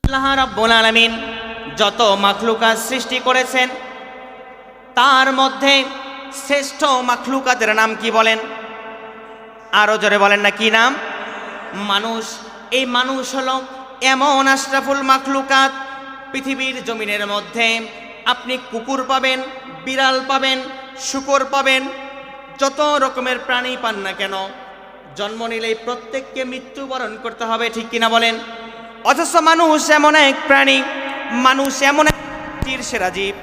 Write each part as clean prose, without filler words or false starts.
আল্লাহ রাব্বুল আলামিন যত মাখলুকাত সৃষ্টি করেছেন তার মধ্যে শ্রেষ্ঠ মাখলুকাতের নাম কি বলেন? আরো জোরে বলেন না, কি নাম? মানুষ। এই মানুষ হলো এমন আশরাফুল মাখলুকাত, পৃথিবীর জমিনের মধ্যে আপনি কুকুর পাবেন, বিড়াল পাবেন, শূকর পাবেন, যত রকমের প্রাণী পান না কেন জন্ম নিলেই প্রত্যেককে মৃত্যুবরণ করতে হবে, ঠিক কিনা বলেন? অথচ মানুষ এমন এক প্রাণী, মানুষ এমন এক সেরা জীব,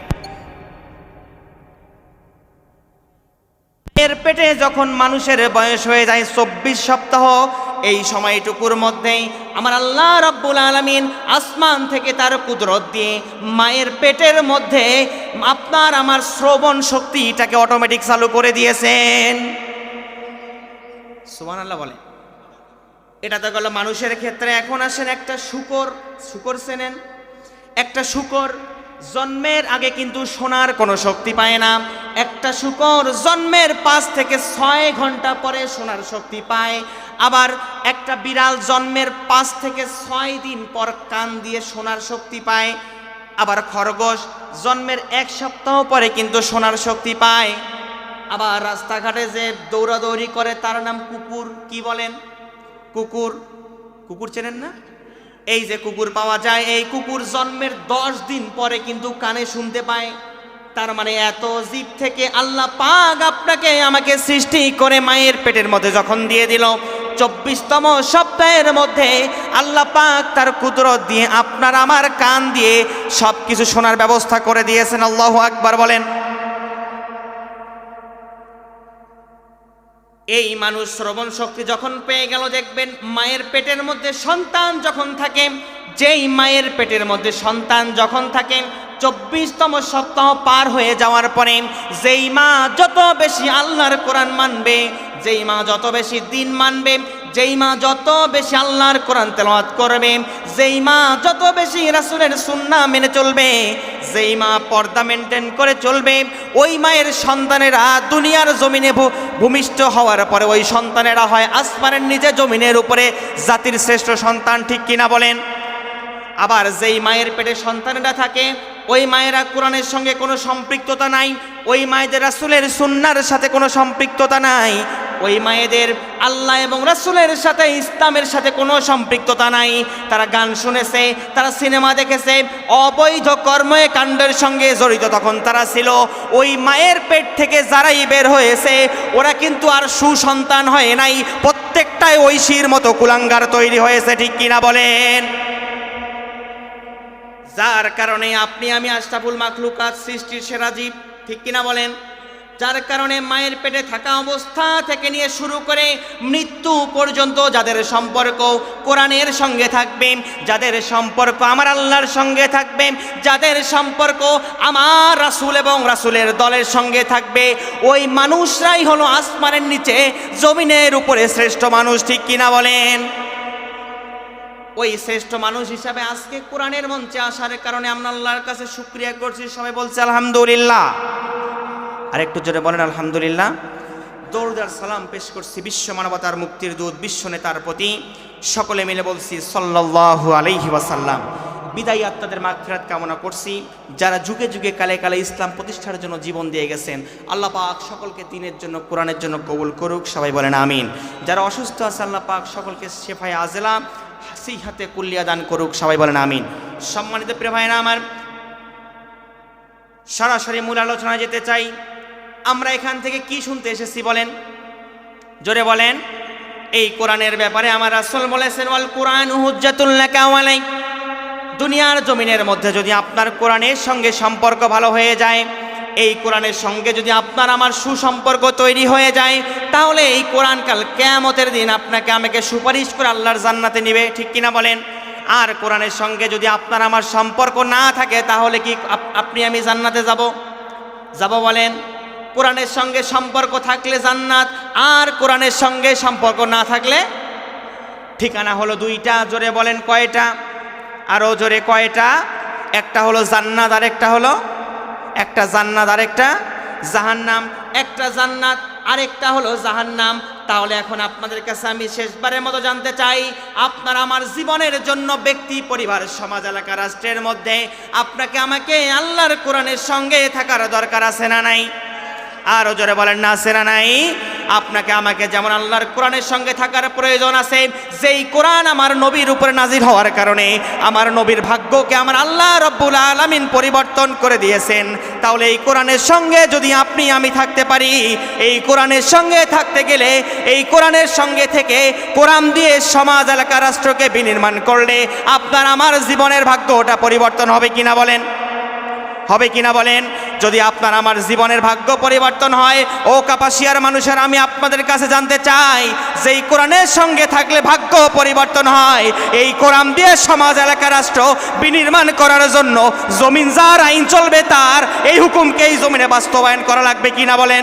এর পেটে যখন মানুষের বয়স হয়ে যায় 24 সপ্তাহ, এই সময়টুকুর মধ্যেই আমার আল্লাহ রাব্বুল আলামিন আসমান থেকে তার কুদরত দিয়ে মায়ের পেটের মধ্যে আপনার আমার শ্রবণ শক্তিটাকে অটোমেটিক চালু করে দিয়েছেন। সুবহানাল্লাহ বলে। এটা তো গেল মানুষের ক্ষেত্রে। এখন আসেন একটা শূকর। শূকর চেনেন? একটা শূকর জন্মের আগে কিন্তু শোনার কোনো শক্তি পায় না। একটা শূকর জন্মের 5 থেকে 6 ঘন্টা পরে শোনার শক্তি পায়। আবার একটা বিড়াল জন্মের 5 থেকে 6 দিন পর কান দিয়ে শোনার শক্তি পায়। আবার খরগোশ জন্মের 1 সপ্তাহ পরে কিন্তু শোনার শক্তি পায়। আবার রাস্তাঘাটে যে দৌড়াদৌড়ি করে তার নাম কুকুর। কি বলেন? কুকুর। কুকুর চেনেন না? এই যে কুকুর পাওয়া যায়, এই কুকুর জন্মের 10 দিন পরে কিন্তু কানে শুনতে পায়। তার মানে এত জীব থেকে আল্লাহ পাক আপনাকে আমাকে সৃষ্টি করে মায়ের পেটের মধ্যে যখন দিয়ে দিল, 24তম সপ্তাহের মধ্যে আল্লাহ পাক তার কুদরত দিয়ে আপনার আমার কান দিয়ে সব কিছু শোনার ব্যবস্থা করে দিয়েছেন। আল্লাহু আকবার বলেন। এই মানুষ শ্রবণ শক্তি যখন পেয়ে গেল, দেখবেন মায়ের পেটের মধ্যে সন্তান যখন থাকে, যেই মায়ের পেটের মধ্যে সন্তান যখন থাকে 24তম সপ্তাহ পার হয়ে যাওয়ার পরে যেই মা যত বেশি আল্লাহর কোরআন মানবে, যেই মা যত বেশি দিন মানবে, যেই মা যত বেশি আল্লাহর কোরআন তেলাওয়াত করবে, যেই মা যত বেশি রাসূলের সুন্নাহ মেনে চলবে, যেই মা পর্দা মেনটেন করে চলবে, ওই মায়ের সন্তানেরা দুনিয়ার জমিনে ভূমিষ্ঠ হওয়ার পরে ওই সন্তানেরা হয় আসমানের নিচে জমিনের উপরে জাতির শ্রেষ্ঠ সন্তান, ঠিক কিনা বলেন? আবার যেই মায়ের পেটে সন্তানেরা থাকে ওই মায়েরা কোরআনের সঙ্গে কোনো সম্পৃক্ততা নাই, ওই মায়েদের রাসূলের সুন্নাহর সাথে কোনো সম্পৃক্ততা নাই, ওই মায়েদের আল্লাহ এবং রাসূলের সাথে ইসলামের সাথে কোনো সম্পৃক্ততা নাই। তারা গান শুনেছে, তারা সিনেমা দেখেছে, অবৈধ কর্মকাণ্ডের সঙ্গে জড়িত তখন তারা ছিল। ওই মায়ের পেট থেকে যারাই বের হয়েছে ওরা কিন্তু আর সুসন্তান হয় নাই, প্রত্যেকটাই ঐশীর মতো কুলাঙ্গার তৈরি হয়েছে, ঠিক কিনা বলেন? যার কারণে আপনি আমি আশরাফুল মাখলুকাত, সৃষ্টির সেরা জীব, ঠিক কিনা বলেন? যার কারণে মায়ের পেটে থাকা অবস্থা থেকে নিয়ে শুরু করে মৃত্যু পর্যন্ত যাদের সম্পর্ক কোরআনের সঙ্গে থাকবে, যাদের সম্পর্ক আমার আল্লাহর সঙ্গে থাকবে, যাদের সম্পর্ক আমার রাসূল এবং রাসূলের দলের সঙ্গে থাকবে, ওই মানুষরাই হলো আসমানের নিচে জমিনের উপরে শ্রেষ্ঠ মানুষ, ঠিক কিনা বলেন? ওই শ্রেষ্ঠ মানুষ হিসাবে আজকে কোরআনের মঞ্চে আসার কারণে আমরা আল্লাহর কাছে শুকরিয়া করছি। সবাই বলছে আলহামদুলিল্লাহ। আর একটু জোরে বলেন আলহামদুলিল্লাহ। দরুদ আর সালাম পেশ করছি বিশ্ব মানবতার মুক্তির দূত বিশ্ব নেতার প্রতি, সকলে মিলে বলছি সাল্লাল্লাহু আলাইহি ওয়াসাল্লাম। বিদায়ী আত্মাদের মাগফিরাত কামনা করছি। যারা যুগে যুগে কালে কালে ইসলাম প্রতিষ্ঠার জন্য জীবন দিয়ে গেছেন, আল্লাহ পাক সকলকে দ্বীনের জন্য কোরআনের জন্য কবুল করুক, সবাই বলেন আমিন। যারা অসুস্থ আছে আল্লাহ পাক সকলকে শেফায়ে আজেলা সিহাতে কুল্লিয়া দান করুক, সবাই বলেন আমিন। সম্মানিত প্রিয় ভাইরা আমার, সরাসরি মূল আলোচনায় যেতে চাই। আমরা এখান থেকে কি শুনতে এসেছি বলেন? জোরে বলেন। এই কোরআনের ব্যাপারে আমার রাসূল বলেছেন ওয়াল কুরআনু হুজ্জাতুল লাকা ওয়া আলাইক। দুনিয়ার জমিনের মধ্যে যদি আপনার কোরআনের সঙ্গে সম্পর্ক ভালো হয়ে যায়, এই কোরআনের সঙ্গে যদি আপনার আমার সুসম্পর্ক তৈরি হয়ে যায়, তাহলে এই কোরআন কাল কিয়ামতের দিন আপনাকে আমাকে সুপারিশ করে আল্লাহর জান্নাতে নেবে, ঠিক কিনা বলেন? আর কোরআনের সঙ্গে যদি আপনার আমার সম্পর্ক না থাকে, তাহলে কি আপনি আমি জান্নাতে যাব বলেন? কোরআনের সঙ্গে সম্পর্ক থাকলে জান্নাত, আর কোরআনের সঙ্গে সম্পর্ক না থাকলে ঠিকানা হলো দুইটা। জোরে বলেন কয়টা? আরো জোরে কয়টা? একটা হলো জান্নাত আর একটা হলো, একটা জান্নাত আর একটা জাহান্নাম। একটা জান্নাত আর একটা হলো জাহান্নাম। তাহলে এখন আপনাদের কাছে আমি শেষবারের মতো জানতে চাই, আপনার আমার জীবনের জন্য ব্যক্তি, পরিবার, সমাজ, এলাকা, রাষ্ট্রের মধ্যে আপনাকে আমাকে আল্লাহর কোরআনের সঙ্গে থাকার দরকার আছে না নাই? আরো জোরে বলেন না, আছে না নাই? আপনাকে আমাকে যেমন আল্লাহর কোরআনের সঙ্গে থাকার প্রয়োজন আছে, যেই কোরআন আমার নবীর উপরে নাজিল হওয়ার কারণে আমার নবীর ভাগ্যকে আমার আল্লাহ রব্বুল আলামিন পরিবর্তন করে দিয়েছেন। তাহলে এই কোরআনের সঙ্গে যদি আপনি আমি থাকতে পারি, এই কোরআনের সঙ্গে থাকতে গেলে, এই কোরআনের সঙ্গে থেকে কোরআন দিয়ে সমাজ, এলাকা, রাষ্ট্রকে বিনির্মাণ করলে আপনার আমার জীবনের ভাগ্যটা পরিবর্তন হবে কিনা বলেন? হবে কিনা বলেন? যদি আপনার আমার জীবনের ভাগ্য পরিবর্তন হয়, ও কাপাসিয়ার মানুষের আমি আপনাদের কাছে জানতে চাই, যেই কোরআনের সঙ্গে থাকলে ভাগ্য পরিবর্তন হয়, এই কোরআন দিয়ে সমাজ, এলাকা, রাষ্ট্র বিনির্মাণ করার জন্য জমিন যার আইন চলবে তার এই হুকুমকে এই জমিনে বাস্তবায়ন করা লাগবে কিনা বলেন?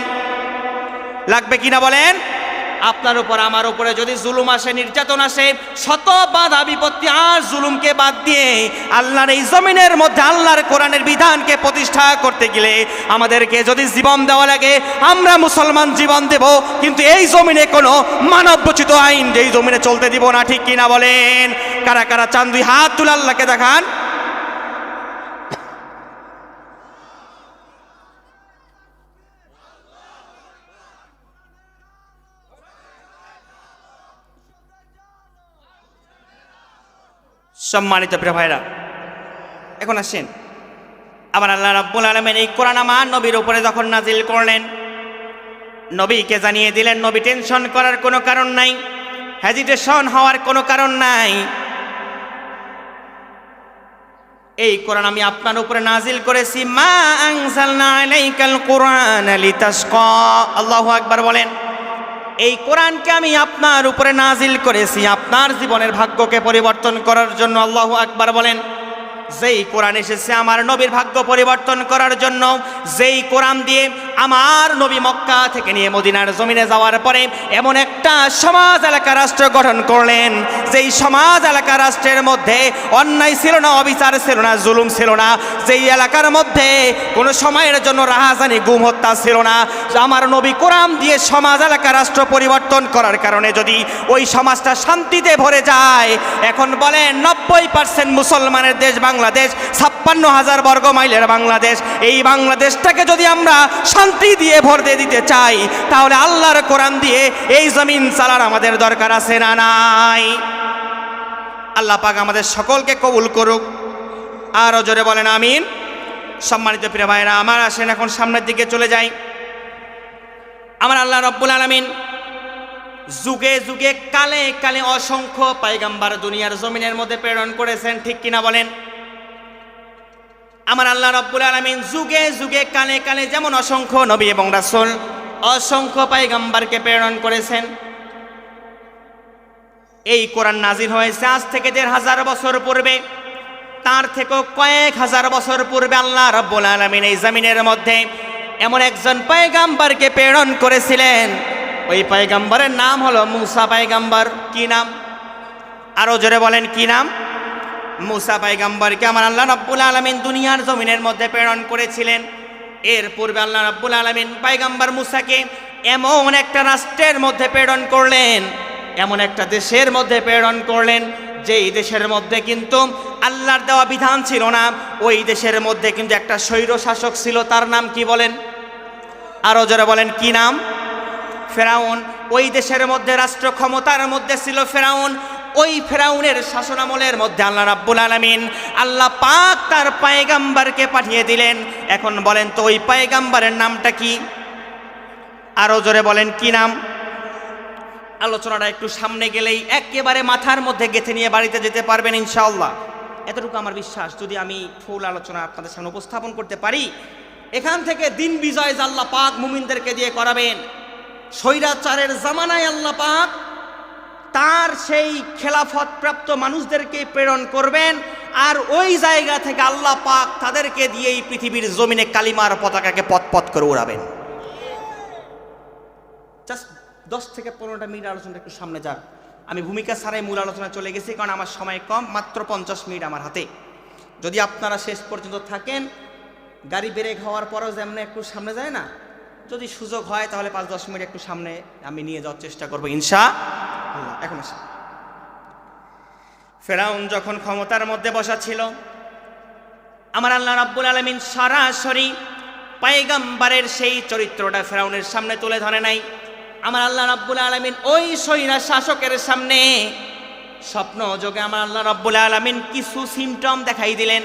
লাগবে কিনা বলেন? আপনার উপর আমার উপরে যদি জুলুম আসে, নির্যাতন আসে, শত বাধা বিপত্তি আর জুলুমকে বাদ দিয়ে আল্লাহর এই জমিনের মধ্যে আল্লাহর কোরআনের বিধানকে প্রতিষ্ঠা করতে গেলে আমাদেরকে যদি জীবন দেওয়া লাগে, আমরা মুসলমান জীবন দেব, কিন্তু এই জমিনে কোনো মানবরচিত আইন এই জমিনে চলতে দিব না। ঠিক কিনা বলেন? কারা কারা চান দুই হাত তুলে আল্লাহকে দেখান। সম্মানিত প্রিয় ভাইরা, এখন আসেন, আবার আল্লাহ রাব্বুল আলামিন এই কোরআন আমার নবীর উপরে যখন নাজিল করলেন, নবীকে জানিয়ে দিলেন, নবী টেনশন করার কোনো কারণ নাই, হেজিটেশন হওয়ার কোনো কারণ নাই। এই কোরআন আমি আপনার উপরে নাজিল করেছি, মা আনজালনা আলাইকাল কুরআনা লিতাশকা। আল্লাহু আকবার বলেন। এই কোরআনকে আমি আপনার উপরে নাজিল করেছি আপনার জীবনের ভাগ্যকে পরিবর্তন করার জন্য। আল্লাহু আকবার বলেন। যেই কোরআন এসেছে আমার নবীর ভাগ্য পরিবর্তন করার জন্য, যেই কোরআন দিয়ে আমার নবী মক্কা থেকে নিয়ে মদিনার জমিনে যাওয়ার পরে এমন একটা সমাজ, এলাকা, রাষ্ট্র গঠন করলেন, যেই সমাজ, এলাকা, রাষ্ট্রের মধ্যে অন্যায় ছিল না, অবিচার ছিল না, জুলুম ছিল না, যেই এলাকার মধ্যে কোনো সময়ের জন্য রাহাজানি, গুম, হত্যা ছিল না। আমার নবী কোরআন দিয়ে সমাজ, এলাকা, রাষ্ট্র পরিবর্তন করার কারণে যদি ওই সমাজটা শান্তিতে ভরে যায়, এখন বলেন 90% মুসলমানের দেশ বাংলাদেশ, 56,000 বর্গ মাইলের বাংলাদেশ, এই বাংলাদেশটাকে যদি আমরা শান্তি দিয়ে ভরে দিতে চাই, তাহলে আল্লাহর কোরআন দিয়ে এই জমিন চালার আমাদের দরকার আছে না নাই? আল্লাহ পাক আমাদের সকলকে কবুল করুক। আরো জোরে বলেন আমিন। সম্মানিত প্রিয় ভাইরা আমার, আসেন এখন সামনের দিকে চলে যাই। আমার আল্লাহ রাব্বুল আলামিন যুগে যুগে, কালে কালে অসংখ্য পয়গম্বর দুনিয়ার জমিনের মধ্যে প্রেরণ করেছেন। ঠিক কিনা বলেন? আমার আল্লাহ রাব্বুল আলামিন যুগে যুগে, কালে কালে যেমন অসংখ্য নবী এবং রাসূল, অসংখ্য পয়গম্বরকে প্রেরণ করেছেন। এই কোরআন নাজিল হয়েছে আজ থেকে ১৫০০ বছর পূর্বে, তার থেকেও কয়েক হাজার বছর পূর্বে আল্লাহ রাব্বুল আলামিন এই জমিনের মধ্যে এমন একজন পয়গম্বরকে প্রেরণ করেছিলেন। ওই পয়গম্বরের নাম হলো মুসা পয়গম্বর। কি নাম? আরো জোরে বলেন, কি নাম? মুসা পয়গম্বরকে আমার আল্লাহ রাব্বুল আলামিন দুনিয়ার জমিনের মধ্যে প্রেরণ করেছিলেন। এর পূর্বে আল্লাহ রাব্বুল আলামিন পয়গম্বর মুসাকে এমন একটা রাষ্ট্রের মধ্যে প্রেরণ করলেন, এমন একটা দেশের মধ্যে প্রেরণ করলেন, যেই দেশের মধ্যে কিন্তু আল্লাহর দেওয়া বিধান ছিল না। ওই দেশের মধ্যে কিন্তু একটা স্বৈর শাসক ছিল। তার নাম কি বলেন? আরো জোরে বলেন, কি নাম? ফেরাউন। ওই দেশের মধ্যে রাষ্ট্র ক্ষমতার মধ্যে ছিল ফেরাউন। ওই ফেরাউনের শাসনামলের মধ্যে আল্লাহ রাব্বুল আলামিন, আল্লাহ পাক তার পয়গম্বরকে পাঠিয়ে দিলেন। এখন বলেন তো ওই পয়গম্বরের নামটা কি? আরো জোরে বলেন, কি নাম? আলোচনাটা একটু সামনে গেলেই একেবারে মাথার মধ্যে গেঁথে নিয়ে বাড়িতে যেতে পারবেন ইনশাআল্লাহ। এতটুকু আমার বিশ্বাস। যদি আমি ফুল আলোচনা আপনাদের সামনে উপস্থাপন করতে পারি, এখান থেকে দিন বিজয় আল্লাহ পাক মুমিনদেরকে দিয়ে করাবেন। স্বৈরাচারের জামানায় আল্লাহ পাক তার সেই খেলাফত প্রাপ্ত মানুষদেরকে প্রেরণ করবেন, আর ওই জায়গা থেকে আল্লাহ পাক তাদেরকে দিয়ে এই পৃথিবীর জমিনে কালিমার পতাকাকে পথ করে উড়াবেন। জাস্ট 10 থেকে 15টা মিনিট আলোচনা একটু সামনে যাক। আমি ভূমিকা ছাড়াই মূল আলোচনা চলে গেছি, কারণ আমার সময় কম, মাত্র 50 মিনিট আমার হাতে। যদি আপনারা শেষ পর্যন্ত থাকেন, গাড়ি ব্রেক হওয়ার পরও যেমন একটু সামনে যায় না, যদি সুযোগ হয় তাহলে 5-10 মিনিট একটু সামনে আমি নিয়ে যাওয়ার চেষ্টা করবো ইনশাআল্লাহ। এখন আসি, ফেরাউন যখন ক্ষমতার মধ্যে বসা ছিল, আমার আল্লাহ রাব্বুল আলামিন সরাসরি পয়গম্বরের সেই চরিত্রটা ফেরাউনের সামনে তুলে ধরে নাই। আমার আল্লাহ রাব্বুল আলামিন ওই সৈরা শাসকের সামনে স্বপ্ন যোগে আমার আল্লাহ রাব্বুল আলামিন কিছু সিমটম দেখাই দিলেন,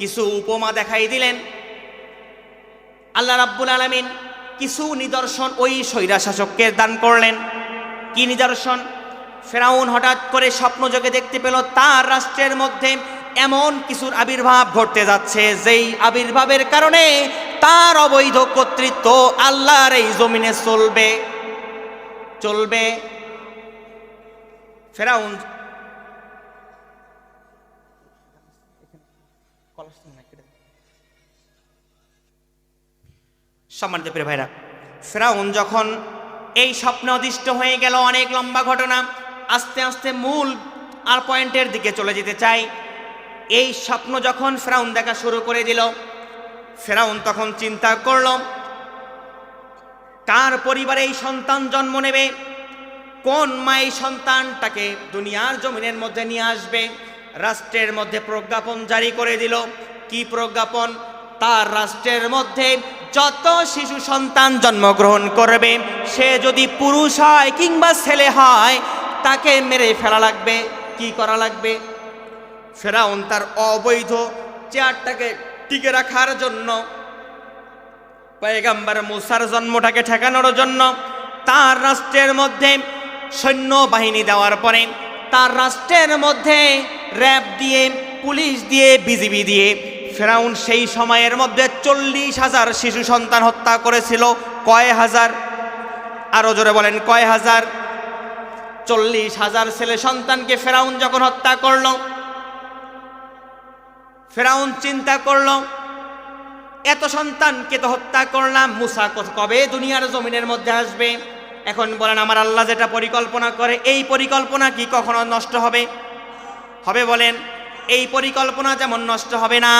কিছু উপমা দেখাই দিলেন। আল্লাহ রাব্বুল আলামিন কিছু নিদর্শন ওই সৈরা শাসককে দান করলেন। কি নিদর্শন? ফেরাউন হঠাৎ করে স্বপ্নযোগে দেখতে পেল তার রাষ্ট্রের মধ্যে এমন কিছুর আবির্ভাব ঘটতে যাচ্ছে, যেই আবির্ভাবের কারণে তার অবৈধ কর্তৃত্ব আল্লাহর এই জমিনে চলবে। ফেরাউন সম্মানিত প্রিয় ভাইরা, ফেরাউন যখন এই স্বপ্নে অদিষ্ট হয়ে গেল, অনেক লম্বা ঘটনা, আস্তে আস্তে মূল আর পয়েন্টের দিকে চলে যেতে চাই। এই স্বপ্ন যখন ফেরাউন দেখা শুরু করে দিল, ফেরাউন তখন চিন্তা করল কার পরিবারে এই সন্তান জন্ম নেবে, কোন মা এই সন্তানটাকে দুনিয়ার জমিনের মধ্যে নিয়ে আসবে। রাষ্ট্রের মধ্যে প্রজ্ঞাপন জারি করে দিল। কি প্রজ্ঞাপন? তার রাষ্ট্রের মধ্যে যত শিশু সন্তান জন্মগ্রহণ করবে, সে যদি পুরুষ হয় কিংবা ছেলে হয়, তাকে মেরে ফেলা লাগবে। কি করা লাগবে? ফেরাউন তার অবৈধ চেয়ারটাকে টিকে রাখার জন্য, পয়গম্বর মুসার জন্মটাকে ঠেকানোর জন্য তার রাষ্ট্রের মধ্যে সৈন্য বাহিনী দেওয়ার পরে, তার রাষ্ট্রের মধ্যে র্যাব দিয়ে, পুলিশ দিয়ে, বিজিবি দিয়ে ফেরাউন সেই সময়ের মধ্যে 40,000 শিশু সন্তান হত্যা করেছিল। কয় হাজার? আরো জোরে বলেন, কয় হাজার? 40,000 ছেলে সন্তানকে ফেরাউন যখন হত্যা করল, ফেরাউন চিন্তা করল এত সন্তানকে তো হত্যা করলাম, মুসা কবে দুনিয়ার জমিনের মধ্যে আসবে? এখন বলেন, আমার আল্লাহ যেটা পরিকল্পনা করে, এই পরিকল্পনা কি কখনো নষ্ট হবে? বলেন, এই পরিকল্পনা যেমন নষ্ট হবে না,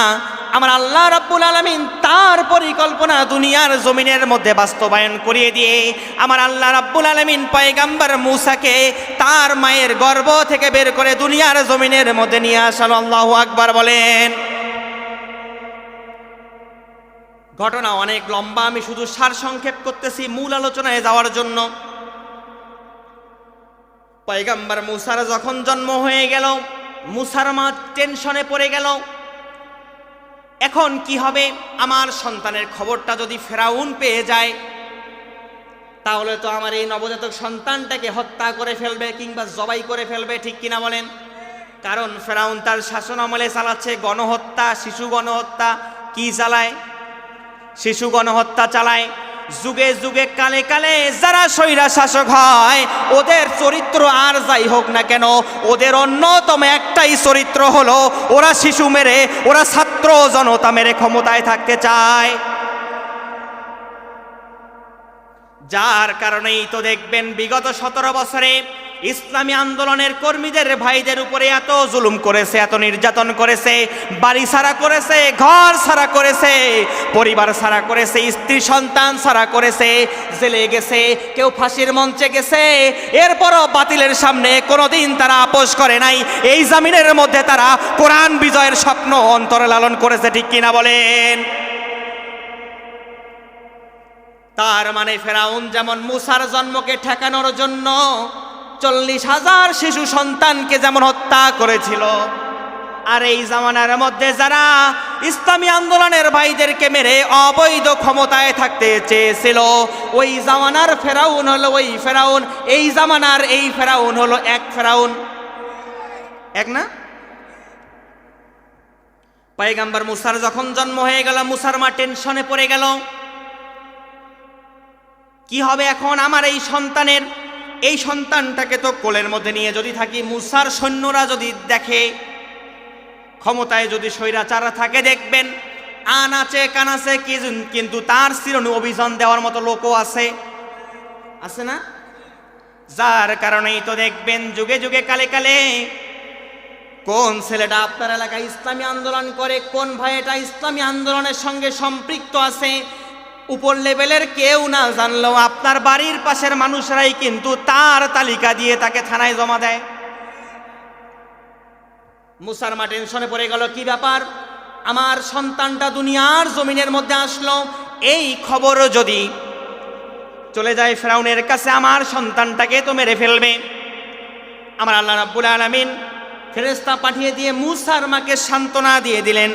আমার আল্লাহ রাব্বুল আলামিন তার পরিকল্পনা দুনিয়ার জমিনের মধ্যে বাস্তবায়ন করিয়ে দিয়ে আমার আল্লাহ রাব্বুল আলামিন পয়গম্বর মুসাকে তার মায়ের গর্ভ থেকে বের করে দুনিয়ার জমিনের মধ্যে নিয়ে আসল। আল্লাহু আকবার বলেন। ঘটনা অনেক লম্বা, আমি শুধু সারসংক্ষেপ করতেছি মূল আলোচনায় যাওয়ার জন্য। পয়গম্বর মুসার যখন জন্ম হয়ে গেল, মুসার মা টেনশনে পড়ে গেল। এখন কি হবে? আমার সন্তানের খবরটা যদি ফেরাউন পেয়ে যায়, তাহলে তো আমার এই নবজাতক সন্তানটাকে হত্যা করে ফেলবে কিংবা জবাই করে ফেলবে, ঠিক কিনা বলেন? কারণ ফেরাউন তার শাসন আমলে চালাচ্ছে গণহত্যা, শিশু গণহত্যা। কি চালায়? শিশু গণহত্যা চালায়। যুগে যুগে কালে কালে যারা স্বৈরা শাসক হয়, ওদের চরিত্র আর যাই হোক না কেন, ওদের অন্যতম একটাই চরিত্র হলো ওরা শিশু মেরে, ওরা ছাত্র জনতা মেরে ক্ষমতায় থাকতে চায়। যার কারণেই তো দেখবেন বিগত 17 বছরে ইসলামী আন্দোলনের কর্মীদের ভাইদের উপরে এত জুলুম করেছে, এত নির্যাতন করেছে, বাড়ি ছাড়া করেছে, ঘর ছাড়া করেছে, পরিবার ছাড়া করেছে, স্ত্রী সন্তান ছাড়া করেছে, জেলে গেছে, কেউ ফাঁসির মঞ্চে গেছে। এরপরও বাতিলের সামনে কোনোদিন তারা আপোষ করে নাই। এই জামিনের মধ্যে তারা কোরআন বিজয়ের স্বপ্ন অন্তরে লালন করেছে, ঠিক কিনা বলেন? তার মানে ফেরাউন যেমন মুসার জন্মকে ঠেকানোর জন্য 40,000 শিশু সন্তানকে যেমন হত্যা করেছিল, আর এই জামানার মধ্যে যারা ইসলামী আন্দোলনের ভাইদেরকে মেরে অবৈধ ক্ষমতায় থাকতে চেয়েছিল, ওই জামানার ফেরাউন হলো ওই ফেরাউন, এই জামানার এই ফেরাউন হলো এক ফেরাউন। এক না? পয়গম্বর মুসার যখন জন্ম হয়ে গেল, মুসার মা টেনশনে পড়ে গেল। কি হবে এখন আমার এই সন্তানের? এই সন্তানটাকে তো কোলের মধ্যে নিয়ে যদি থাকি, মুসার সৈন্যরা যদি দেখে, ক্ষমতায় যদি স্বৈরাচার থাকে, দেখবেন আনাচে কানাচে কিন্তু তার চিরনি অভিযান দেওয়ার মতো লোকও আছে না? যার কারণেই তো দেখবেন যুগে যুগে কালে কালে কোন ছেলেটা আপনার এলাকায় ইসলামী আন্দোলন করে, কোন ভাইটা ইসলামী আন্দোলনের সঙ্গে সম্পৃক্ত আছে, উপর লেভেলের কেউ না জানলেও আপনার বাড়ির পাশের মানুষরাই কিন্তু তার তালিকা দিয়ে তাকে থানায় জমা দেয়। মুসার মা টেনশনে পড়ে গেল, কি ব্যাপার, আমার সন্তানটা দুনিয়ার জমিনের মধ্যে আসলো, এই খবর যদি চলে যায় ফেরাউনের কাছে আমার সন্তানটাকে তো মেরে ফেলবে। আমার আল্লাহ রাব্বুল আলামিন ফেরেশতা পাঠিয়ে দিয়ে মুসার মাকে সান্ত্বনা দিয়ে দিলেন,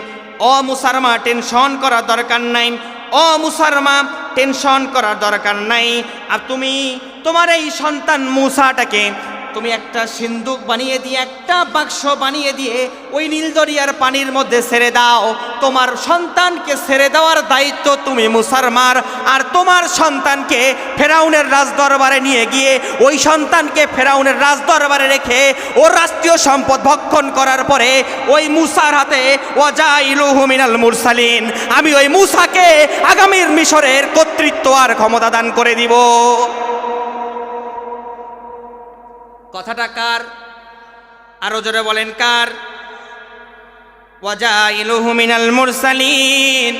ও মুসার মা টেনশন করার দরকার নাই, ও মুসার মা টেনশন করার দরকার নাই। আর তুমি তোমার এই সন্তান মুসাটাকে তুমি একটা সিন্দুক বানিয়ে দিয়ে, একটা বাক্স বানিয়ে দিয়ে ওই নীল দরিয়ার পানির মধ্যে ছেড়ে দাও। তোমার সন্তানকে ছেড়ে দেওয়ার দায়িত্ব তুমি মুসার মার। আর তোমার সন্তানকে ফেরাউনের রাজদরবারে নিয়ে গিয়ে ওই সন্তানকে ফেরাউনের রাজদরবারে রেখে ওর রাষ্ট্রীয় সম্পদ ভক্ষণ করার পরে ওই মুসার হাতে ওয়াজাইলুহু মিনাল মুরসালিন, আমি ওই মুসাকে আগামীর মিশরের কর্তৃত্ব আর ক্ষমতা দান করে দিব। কথাটা কার? আরো জোরে বলেন কার? ওয়াজাইলুহু মিনাল মুরসালিন।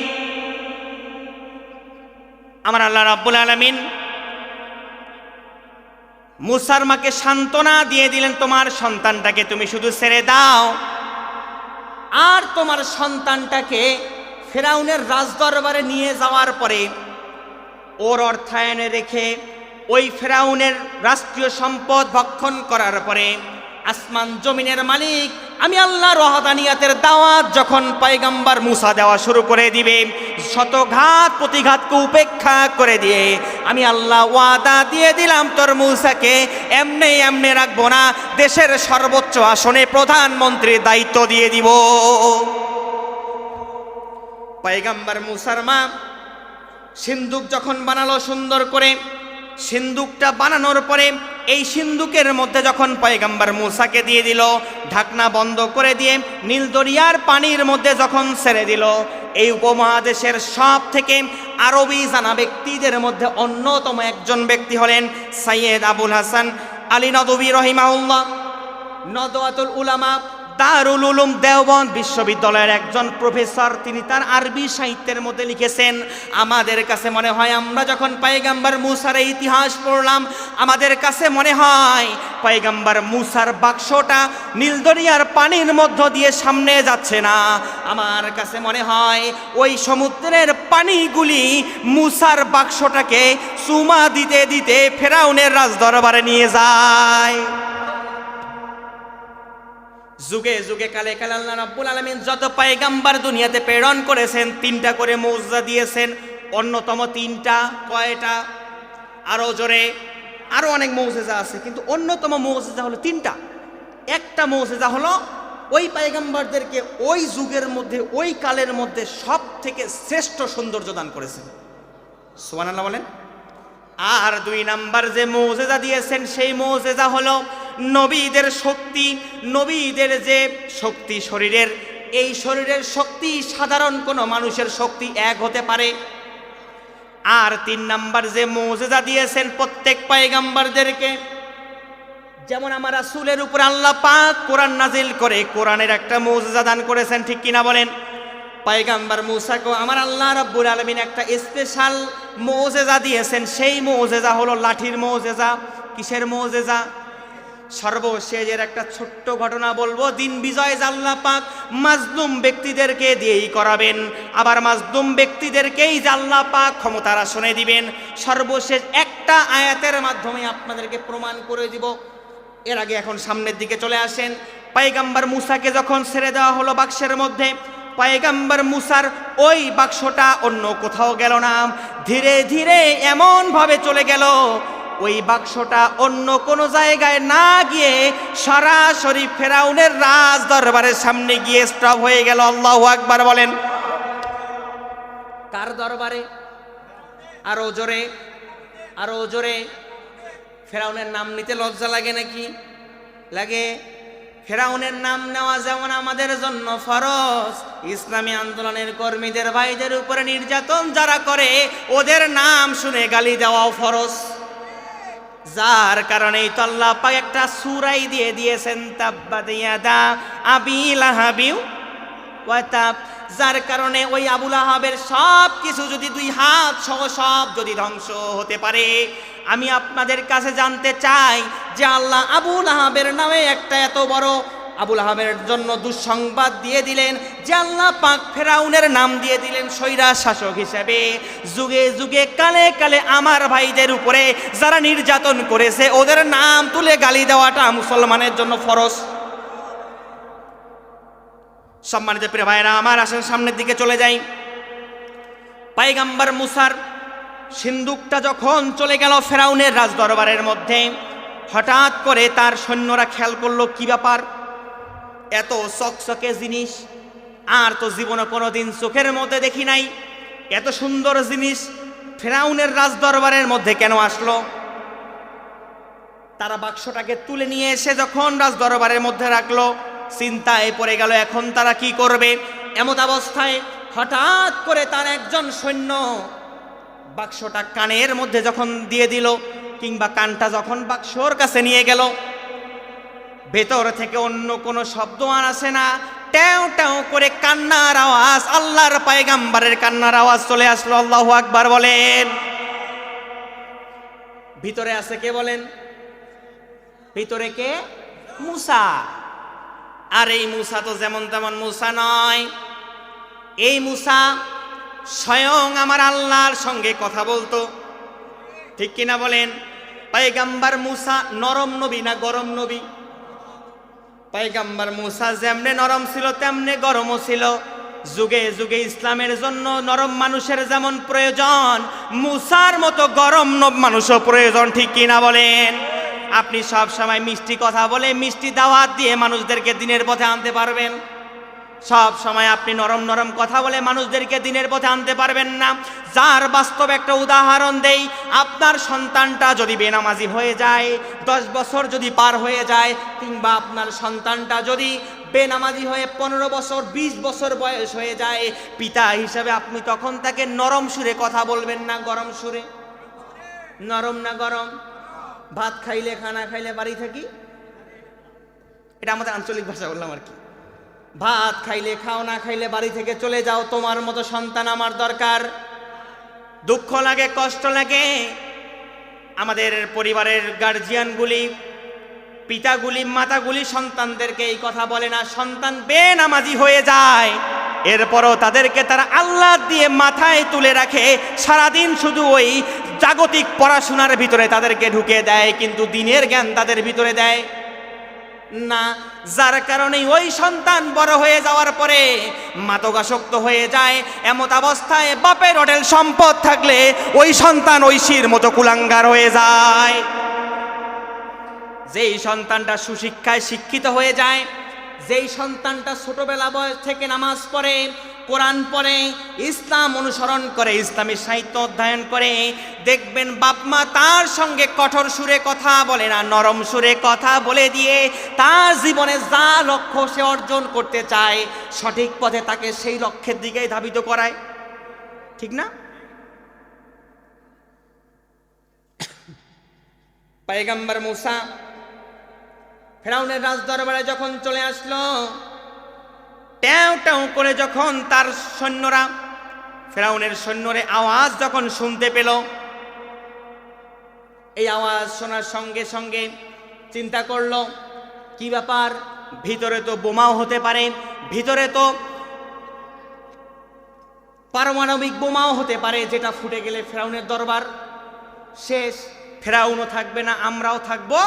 আমার আল্লাহ রাব্বুল আলামিন মুসার মাকে সান্ত্বনা দিয়ে দিলেন, তোমার সন্তানটাকে তুমি শুধু ছেড়ে দাও, আর তোমার সন্তানটাকে ফেরাউনের রাজদরবারে নিয়ে যাওয়ার পরে ওর অর্থায়নে রেখে ওই ফেরাউনের রাষ্ট্রীয় সম্পদ ভক্ষণ করার পরে আসমান জমিনের মালিক আমি আল্লাহ রহদানিয়াতের দাওয়াত যখন পয়গম্বর মুসা দেওয়া শুরু করে দিবে, শতঘাত প্রতিঘাতকে উপেক্ষা করে দিয়ে আমি আল্লাহ ওয়াদা দিয়ে দিলাম তোর মুসাকে এমনি এমনি রাখবো না, দেশের সর্বোচ্চ আসনে প্রধানমন্ত্রীর দায়িত্ব দিয়ে দিব। পয়গম্বর মুসার মা সিন্দুক যখন বানালো সুন্দর করে, সিন্দুকটা বানানোর পরে এই সিন্দুকের মধ্যে যখন পয়গম্বর মুসাকে দিয়ে দিল, ঢাকনা বন্ধ করে দিয়ে নীল দরিয়ার পানির মধ্যে যখন ছেড়ে দিল, এই উপমহাদেশের সব থেকে আরবি জানা ব্যক্তিদের মধ্যে অন্যতম একজন ব্যক্তি হলেন সৈয়দ আবুল হাসান আলী নদভী রহিমাহুল্লাহ, নদওয়াতুল উলামা, দারুল উলুম দেওবন্দ বিশ্ববিদ্যালয়ের একজন প্রফেসর। তিনি তার আরবি সাহিত্যের মধ্যে লিখেছেন, আমাদের কাছে মনে হয় আমরা যখন পয়গম্বর মুসার ইতিহাস পড়লাম, আমাদের কাছে মনে হয় পয়গম্বর মুসার বাক্সটা নীল দরিয়ার পানির মধ্য দিয়ে সামনে যাচ্ছে না, আমার কাছে মনে হয় ওই সমুদ্রের পানিগুলি মুসার বাক্সটাকে চুমা দিতে দিতে ফেরাউনের রাজদরবারে নিয়ে যায়। যুগে যুগে কালে কালে আল্লাহ রাব্বুল আলামিন যত পয়গম্বর দুনিয়াতে প্রেরণ করেছেন, তিনটা করে মুজিজা দিয়েছেন। অন্যতম তিনটা, কয়টা? আরো জোরে, আরো অনেক মুজিজা আছে, কিন্তু অন্যতম মুজিজা হলো তিনটা। একটা মুজিজা হলো ওই পয়গম্বরদেরকে ওই যুগের মধ্যে, ওই কালের মধ্যে সব থেকে শ্রেষ্ঠ সৌন্দর্য দান করেছেন। সুবহানাল্লাহ বলেন। আর দুই নাম্বার যে মুজিজা দিয়েছেন সেই মুজিজা হলো নবীদের শক্তি, নবীদের যে শক্তি শরীরের, এই শরীরের শক্তি সাধারণ কোনো মানুষের শক্তি এক হতে পারে। আর তিন নাম্বার যে মুজিজা দিয়েছেন প্রত্যেক পয়গম্বরদেরকে, যেমন আমার রাসূলের উপর আল্লাহ পাক কোরআন নাজিল করে কোরআনের একটা মুজিজা দান করেছেন, ঠিক কিনা বলেন? পয়গম্বর মুসাকে আমার আল্লাহ রাব্বুল আলামিন একটা স্পেশাল মুজিজা দিয়েছেন, সেই মুজিজা হলো লাঠির মুজিজা। কিসের মুজিজা? সর্বশেষের একটা ছোট্ট ঘটনা বলবো। দিন বিজয় আল্লাহ পাক মাজলুম ব্যক্তিদেরকে দিয়েই করাবেন, আবার মাজলুম ব্যক্তিদেরকেই আল্লাহ পাক ক্ষমতার আসনে দিবেন। সর্বশেষ একটা আয়াতের মাধ্যমে আপনাদেরকে প্রমাণ করে দিব। এর আগে এখন সামনের দিকে চলে আসেন। পয়গম্বর মুসাকে যখন ছেড়ে দেওয়া হলো বাক্সের মধ্যে, পয়গম্বর মুসার ওই বাক্সটা অন্য কোথাও গেল না, ধীরে ধীরে এমন ভাবে চলে গেল ওই বাক্সটা অন্য কোনো জায়গায় না গিয়ে সরাসরি ফেরাউনের রাজ দরবারের সামনে গিয়ে স্টপ হয়ে গেল। আল্লাহু আকবার বলেন। কার দরবারে? আরো জোরে, আরো জোরে। ফেরাউনের নাম নিতে লজ্জা লাগে নাকি? লাগে। ফেরাউনের নাম নেওয়া যেমন আমাদের জন্য ফরজ, ইসলামী আন্দোলনের কর্মীদের ভাইদের উপরে নির্যাতন যারা করে ওদের নাম শুনে গালি দেওয়াও ফরজ। যার কারণেই তো আল্লাহ পাক একটা সূরাই দিয়ে দিয়েছেন, তাব্বাত ইয়াদা আবি লাহাবি ওয়া তাব। যার কারণে ওই আবুল আহাবের সব কিছু যদি 2 হাত সহ সব যদি ধ্বংস হতে পারে, আমি আপনাদের কাছে জানতে চাই যে আল্লাহ আবুল আহাবের নামে একটা এত বড় আবুল আহাবের জন্য দুঃসংবাদ দিয়ে দিলেন যে আল্লাহ পাক ফেরাউনের নাম দিয়ে দিলেন স্বৈরা শাসক হিসেবে। যুগে যুগে কালে কালে আমার ভাইদের উপরে যারা নির্যাতন করেছে ওদের নাম তুলে গালি দেওয়াটা মুসলমানের জন্য ফরজ। সম্মানিত প্রিয় ভাইরা আমার, আসেন সামনের দিকে চলে যাই। পয়গম্বর মুসার সিন্দুকটা যখন চলে গেল ফেরাউনের রাজদরবারের মধ্যে, হঠাৎ করে তার সৈন্যরা খেয়াল করলো কি ব্যাপার, এত চকচকে জিনিস আর তো জীবনে কোনোদিন চোখের মধ্যে দেখি নাই, এত সুন্দর জিনিস ফেরাউনের রাজদরবারের মধ্যে কেন আসলো? তারা বাক্সটাকে তুলে নিয়ে এসে যখন রাজদরবারের মধ্যে রাখলো, চিন্তায় পড়ে গেল এখন তারা কি করবে। এমত অবস্থায় হঠাৎ করে তার একজন সৈন্য বাক্সটা কানের মধ্যে যখন দিয়ে দিল, কিংবা কানটা যখন বাক্সর কাছে নিয়ে গেল, ভেতর থেকে অন্য কোনো শব্দ আর আসে না, ট্যাও ট্যাও করে কান্নার আওয়াজ, আল্লাহর পয়গম্বরের কান্নার আওয়াজ চলে আসলো। আল্লাহু আকবার বলেন। ভিতরে আছে কে বলেন? ভিতরে কে? মুসা। আর এই মুসা তো যেমন তেমন মুসা নয়, এই মুসা স্বয়ং আমার আল্লাহর সঙ্গে কথা বলতো, ঠিক কিনা বলেন? পয়গম্বর মুসা নরম নবী না গরম নবী? পয়গম্বর মুসা যেমনে নরম ছিল তেমনে গরমও ছিল। যুগে যুগে ইসলামের জন্য নরম মানুষের যেমন প্রয়োজন, মুসার মতো গরম মানুষও প্রয়োজন, ঠিক কিনা বলেন? আপনি সব সময় মিষ্টি কথা বলে মিষ্টি দাওয়াত দিয়ে মানুষদেরকে দিনের পথে আনতে পারবেন, সব সময় আপনি নরম নরম কথা বলে মানুষদেরকে দিনের পথে আনতে পারবেন না। যার বাস্তব একটা উদাহরণ দেই, আপনার সন্তানটা যদি বেনামাজি হয়ে যায়, 10 বছর যদি পার হয়ে যায়, কিংবা আপনার সন্তানটা যদি বেনামাজি হয়ে 15 বছর 20 বছর বয়স হয়ে যায়, পিতা হিসেবে আপনি তখন তাকে নরম সুরে কথা বলবেন না গরম সুরে? নরম না গরম? ভাত খাইলে খানা খাইলে বাড়ি থাকি, এটা আমাদের আঞ্চলিক ভাষা বললাম আর কি। ভাত খাইলে খাও, না খাইলে বাড়ি থেকে চলে যাও, তোমার মতো সন্তান আমার দরকার। দুঃখ লাগে, কষ্ট লাগে, আমাদের পরিবারের গার্জিয়ানগুলি, পিতাগুলি, মাতাগুলি সন্তানদেরকে এই কথা বলে না। সন্তান বেনামাজি হয়ে যায়, এরপরও তাদেরকে তারা আল্লাহ দিয়ে মাথায় তুলে রাখে, সারাদিন শুধু ওই জাগতিক পড়াশোনার ভিতরে তাদেরকে ঢুকে দেয়, কিন্তু দিনের জ্ঞান তাদের ভিতরে দেয় না। যার কারণে ওই সন্তান বড় হয়ে যাওয়ার পরে মাদকাসক্ত হয়ে যায়। এমত অবস্থায় বাপের হোটেল সম্পদ থাকলে ওই সন্তান ঐশীর মতো কুলাঙ্গার হয়ে যায়। যেই সন্তানটা সুশিক্ষায় শিক্ষিত হয়ে যায়, যেই সন্তানটা ছোটবেলা বয়স থেকে নামাজ পড়ে, কোরআন পড়ে, ইসলাম অনুসরণ করে, ইসলামী সাহিত্য অধ্যয়ন করে, দেখবেন বাপ মা তার সঙ্গে কঠোর সুরে কথা বলে না, নরম সুরে কথা বলে দিয়ে তার জীবনে যা লক্ষ্য সে অর্জন করতে চায়, সঠিক পথে তাকে সেই লক্ষ্যের দিকেই ধাবিত করায়, ঠিক না? পয়গম্বর মুসা ফেরাউনের রাজদরবারে যখন চলে আসলো, ট্যাও ট্যাও করে যখন তার সৈন্যরা, ফেরাউনের সৈন্যরে আওয়াজ যখন শুনতে পেল, এই আওয়াজ শোনার সঙ্গে সঙ্গে চিন্তা করলো কি ব্যাপার, ভিতরে তো বোমাও হতে পারে, ভিতরে তো পারমাণবিক বোমাও হতে পারে, যেটা ফুটে গেলে ফেরাউনের দরবার শেষ, ফেরাউনও থাকবে না, আমরাও থাকবো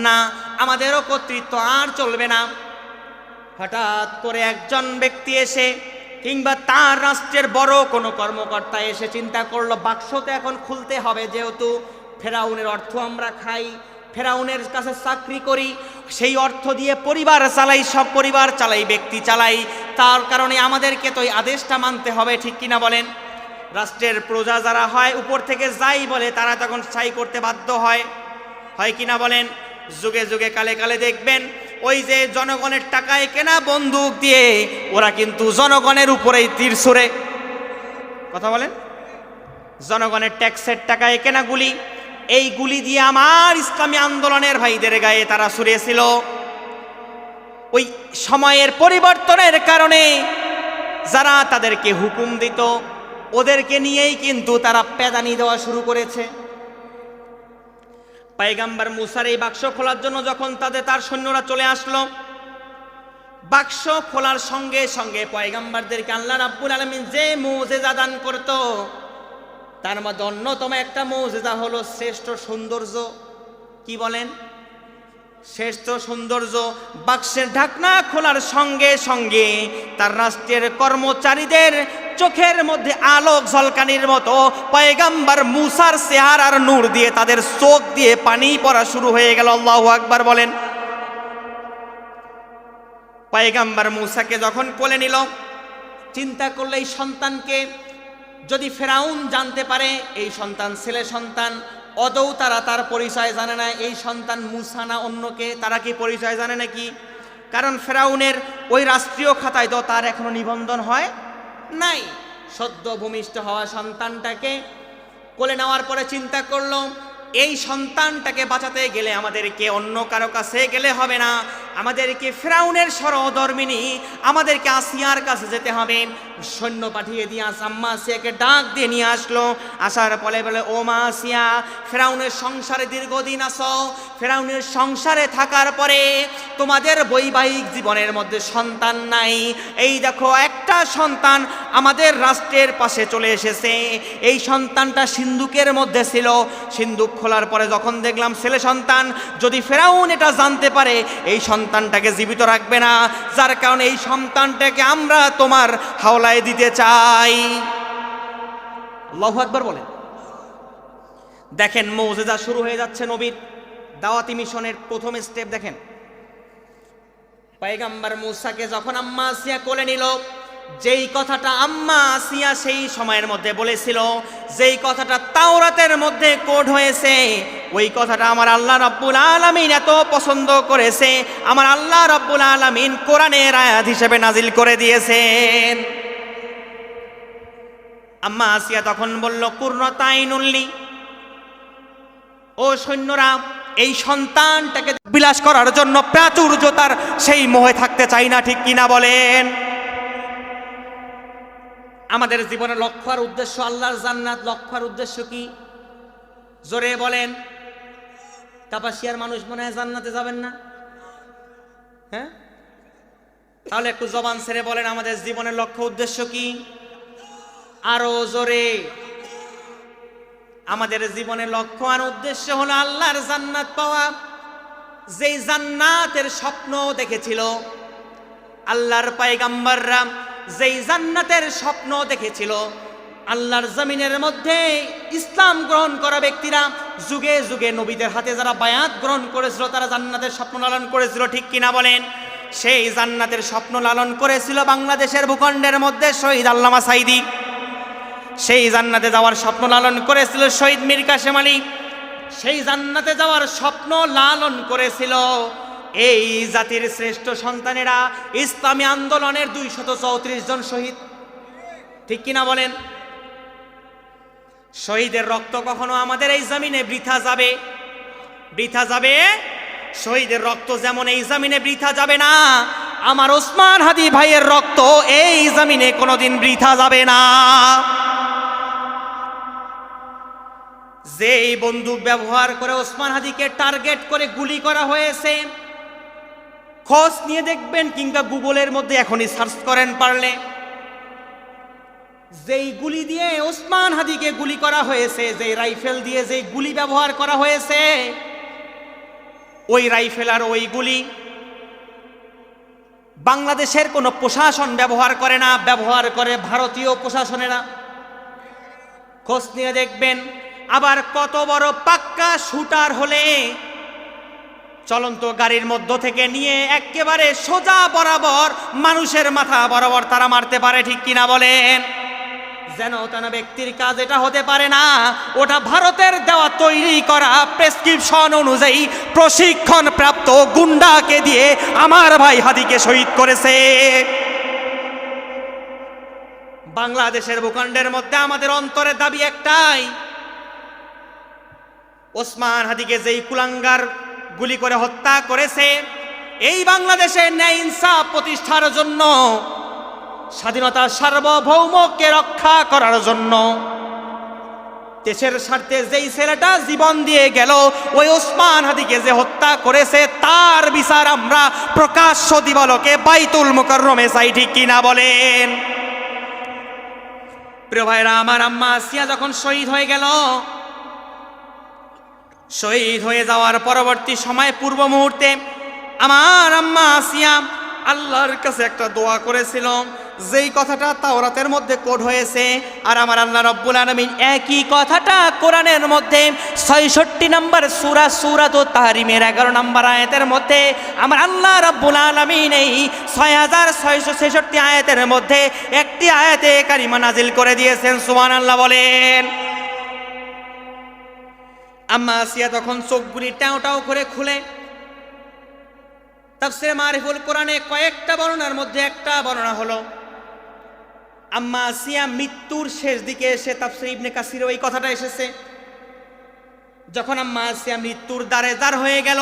না, আমাদেরও কর্তৃত্ব আর চলবে না। হঠাৎ করে একজন ব্যক্তি এসে, কিংবা তার রাষ্ট্রের বড় কোনো কর্মকর্তা এসে চিন্তা করলো বাক্স তো এখন খুলতে হবে, যেহেতু ফেরাউনের অর্থ আমরা খাই, ফেরাউনের কাছে চাকরি করি, সেই অর্থ দিয়ে পরিবার চালাই, সব পরিবার চালাই, ব্যক্তি চালাই, তার কারণে আমাদেরকে তো এই আদেশটা মানতে হবে, ঠিক কিনা বলেন? রাষ্ট্রের প্রজা যারা হয়, উপর থেকে যাই বলে তারা তখন সাই করতে বাধ্য হয়, হয় কিনা বলেন? যুগে যুগে কালে কালে দেখবেন ওই যে জনগণের টাকায় কেনা বন্দুক দিয়ে ওরা কিন্তু জনগণের উপরেই তীর ছুড়ে, কথা বলেন? জনগণের ট্যাক্সের টাকায় কেনা গুলি, এই গুলি দিয়ে আমার ইসলামী আন্দোলনের ভাইদের গায়ে তারা ছুড়েছিল। ওই সময়ের পরিবর্তনের কারণে যারা তাদেরকে হুকুম দিত ওদেরকে নিয়েই কিন্তু তারা পেদানি দেওয়া শুরু করেছে। পয়গম্বর মুসার এই বাক্স খোলার জন্য যখন তার সৈন্যরা চলে আসলো, বাক্স খোলার সঙ্গে সঙ্গে পয়গম্বরদেরকে আল্লাহ রাব্বুল আলামিন যে মুজিজা দান করত, তার মধ্যে অন্যতম একটা মুজিজা হলো শ্রেষ্ঠ সৌন্দর্য। কি বলেন? শ্রেষ্ঠ সৌন্দর্য। বাক্সের ঢাকনা খোলার সঙ্গে সঙ্গে তার রাষ্ট্রের কর্মচারীদের চোখের মধ্যে আলোক ঝলকানির মতো পয়গম্বর মুসার চেহারার নূর দিয়ে তাদের চোখ দিয়ে পানি পড়া শুরু হয়ে গেল। আল্লাহু আকবার বলেন। পয়গম্বর মুসাকে যখন কোলে নিল, চিন্তা করলে এই সন্তানকে যদি ফেরাউন জানতে পারে এই সন্তান ছেলে সন্তান, অদৌ তারা তার পরিচয় জানে না এই সন্তান মুসা না অন্যকে, তারা কি পরিচয় জানে নাকি? কারণ ফেরাউনের ওই রাষ্ট্রীয় খাতায় তো তার এখনো নিবন্ধন হয় নাই। সদ্য ভূমিষ্ঠ হওয়া সন্তানটাকে কোলে নেওয়ার পরে চিন্তা করলো এই সন্তানটাকে বাঁচাতে গেলে আমাদেরকে অন্য কারো কাছে গেলে হবে না, আমাদেরকে ফেরাউনের সহধর্মিনী আমাদেরকে আসিয়ার কাছে যেতে হবে। সৈন্য পাঠিয়ে দিয়ে আম্মা আসিয়াকে ডাক দিয়ে নিয়ে আসলো। আসার পরে বলে, ও মা আসিয়া, ফেরাউনের সংসারে দীর্ঘদিন আসো, ফেরাউনের সংসারে থাকার পরে তোমাদের বৈবাহিক জীবনের মধ্যে সন্তান নাই, এই দেখো একটা সন্তান আমাদের রাষ্ট্রের পাশে চলে এসেছে। এই সন্তানটা সিন্ধুকের মধ্যে ছিল, সিন্ধুক খোলার পরে যখন দেখলাম ছেলে সন্তান, যদি ফেরাউন এটা জানতে পারে এই সন্তানটাকে জীবিত রাখবে না, যার কারণে এই সন্তানটাকে আমরা তোমার হাওলায় দিতে চাই। আল্লাহু আকবার বলেন। দেখেন মুজিজা শুরু হয়ে যাচ্ছে নবীর দাওয়াতি মিশনের প্রথম স্টেপ। দেখেন পয়গম্বর মুসাকে যখন আম্মা আসিয়া কোলে নিল, যেই কথাটা আম্মা আসিয়া সেই সময়ের মধ্যে বলেছিল, যেই কথাটা তাওরাতের মধ্যে কোড হয়েছে, ওই কথাটা আমার আল্লাহ রাব্বুল আলামিন এত পছন্দ করেছে, আমার আল্লাহ রাব্বুল আলামিন কোরআনের আয়াত হিসেবে নাজিল করে দিয়েছেন। আম্মা আসিয়া তখন বলল, কুররাতাইনুল্লি, ও সৈন্যরা, এই সন্তানটাকে বিলাস করার জন্য প্রাচুর্যতার সেই মোহে থাকতে চাই না, ঠিক কিনা বলেন? আমাদের জীবনের লক্ষ্য আর উদ্দেশ্য আল্লাহর জান্নাত। লক্ষ্য আর উদ্দেশ্য কি? জোরে বলেন। কাপাসিয়ার মানুষ মনে হয় জান্নাতে যাবেন না? হ্যাঁ, তাহলে একটু জবান ছেড়ে বলেন আমাদের জীবনের লক্ষ্য উদ্দেশ্য কি? আরো জোরে। আমাদের জীবনের লক্ষ্য আর উদ্দেশ্য হলো আল্লাহর জান্নাত পাওয়া। যেই জান্নাতের স্বপ্ন দেখেছিল আল্লাহর পয়গম্বররা, যেই জান্নাতের স্বপ্ন দেখেছিল আল্লাহর জমিনের মধ্যে ইসলাম গ্রহণ করা ব্যক্তিরা, যুগে যুগে নবীদের হাতে যারা বায়াত গ্রহণ করেছিল, তারা জান্নাতের স্বপ্ন লালন করেছিল, ঠিক কিনা বলেন? সেই জান্নাতের স্বপ্ন লালন করেছিল বাংলাদেশের ভূখণ্ডের মধ্যে শহীদ আল্লামা সাঈদী। সেই জান্নাতে যাওয়ার স্বপ্ন লালন করেছিল শহীদ মীর কাসেম আলী। সেই জান্নাতে যাওয়ার স্বপ্ন লালন করেছিল এই জাতির শ্রেষ্ঠ সন্তানেরা, ইসলামী আন্দোলনের 234 জন শহীদ, ঠিক কিনা বলেন? শহীদের রক্ত কখনো আমাদের এই জমিনে বৃথা যাবে? বৃথা যাবে? শহীদের রক্ত যেমন এই জমিনে বৃথা যাবে না, আমার ওসমান হাদি ভাইয়ের রক্ত এই জমিনে কোনোদিন বৃথা যাবে না। যেই বন্দুক ব্যবহার করে ওসমান হাদিকে টার্গেট করে গুলি করা হয়েছে, খোঁজ নিয়ে দেখবেন কিংবা গুগলের মধ্যে এখনই সার্চ করেন পারলে, যেই গুলি দিয়ে ওসমান হাদিকে গুলি করা হয়েছে, যেই রাইফেল দিয়ে যেই গুলি ব্যবহার করা হয়েছে, ওই রাইফেল আর ওই গুলি বাংলাদেশের কোনো প্রশাসন ব্যবহার করে না, ব্যবহার করে ভারতীয় প্রশাসনেরা। খোঁজ নিয়ে দেখবেন। আবার কত বড় পাক্কা শুটার হলে চলন্ত গাড়ির মধ্য থেকে নিয়ে একেবারে সোজা বরাবর মানুষের মাথা বরাবর তারা মারতে পারে, ঠিক কিনা বলেন? যেন তেন ব্যক্তির কাজ এটা হতে পারে না, ওটা ভারতের দেওয়া তৈরি করা প্রেসক্রিপশন অনুযায়ী প্রশিক্ষণ প্রাপ্ত গুন্ডাকে দিয়ে আমার ভাই হাদিকে শহীদ করেছে। বাংলাদেশের ভূখণ্ডের মধ্যে আমাদের অন্তরের দাবি একটাই, ওসমান হাদিকে যেই কুলাঙ্গার গুলি করে হত্যা করেছে, এই বাংলাদেশে ন্যায় ইনসাফ প্রতিষ্ঠার জন্য, স্বাধীনতার সার্বভৌমকে রক্ষা করার জন্য, দেশের স্বার্থে যেই ছেলেটা জীবন দিয়ে গেল, ওই ওসমান হাদিকে যে হত্যা করেছে তার বিচার আমরা প্রকাশ্য দিবালোকে বাইতুল মুকাররমে চাই, ঠিক কিনা বলেন? প্রিয় ভাইরা আমার, আম্মা আসিয়া যখন শহীদ হয়ে গেল, শহীদ হয়ে যাওয়ার পরবর্তী সময় পূর্ব মুহূর্তে আমার আম্মা আসিয়া আল্লাহর কাছে একটা দোয়া করেছিল, যেই কথাটা তাওরাতের মধ্যে কোড হয়েছে, আর আমার আল্লাহ রব্বুল আলামিন একই কথাটা কোরআনের মধ্যে ৬৬ নম্বর সূরা সূরাতুত তাহরিমের ১১ নম্বর আয়াতের মধ্যে আমার আল্লাহ রব্বুল আলামিন এই ৬৬৬৬ আয়াতের মধ্যে একটি আয়াতে কারিমা নাজিল করে দিয়েছেন। সুবহানাল্লাহ বলেন। আম্মা আসিয়া তখন চোখগুলি টাও টাও করে খুলে তাফসীরে মারিফুল কোরআনে কয়েকটা বর্ণনার মধ্যে একটা বর্ণনা হলো, আম্মা আসিয়া মৃত্যুর শেষ দিকে এসে, তাফসীর ইবনে কাসিরে ওই কথাটা এসেছে, যখন আম্মা আসিয়া মৃত্যুর দ্বার হয়ে গেল,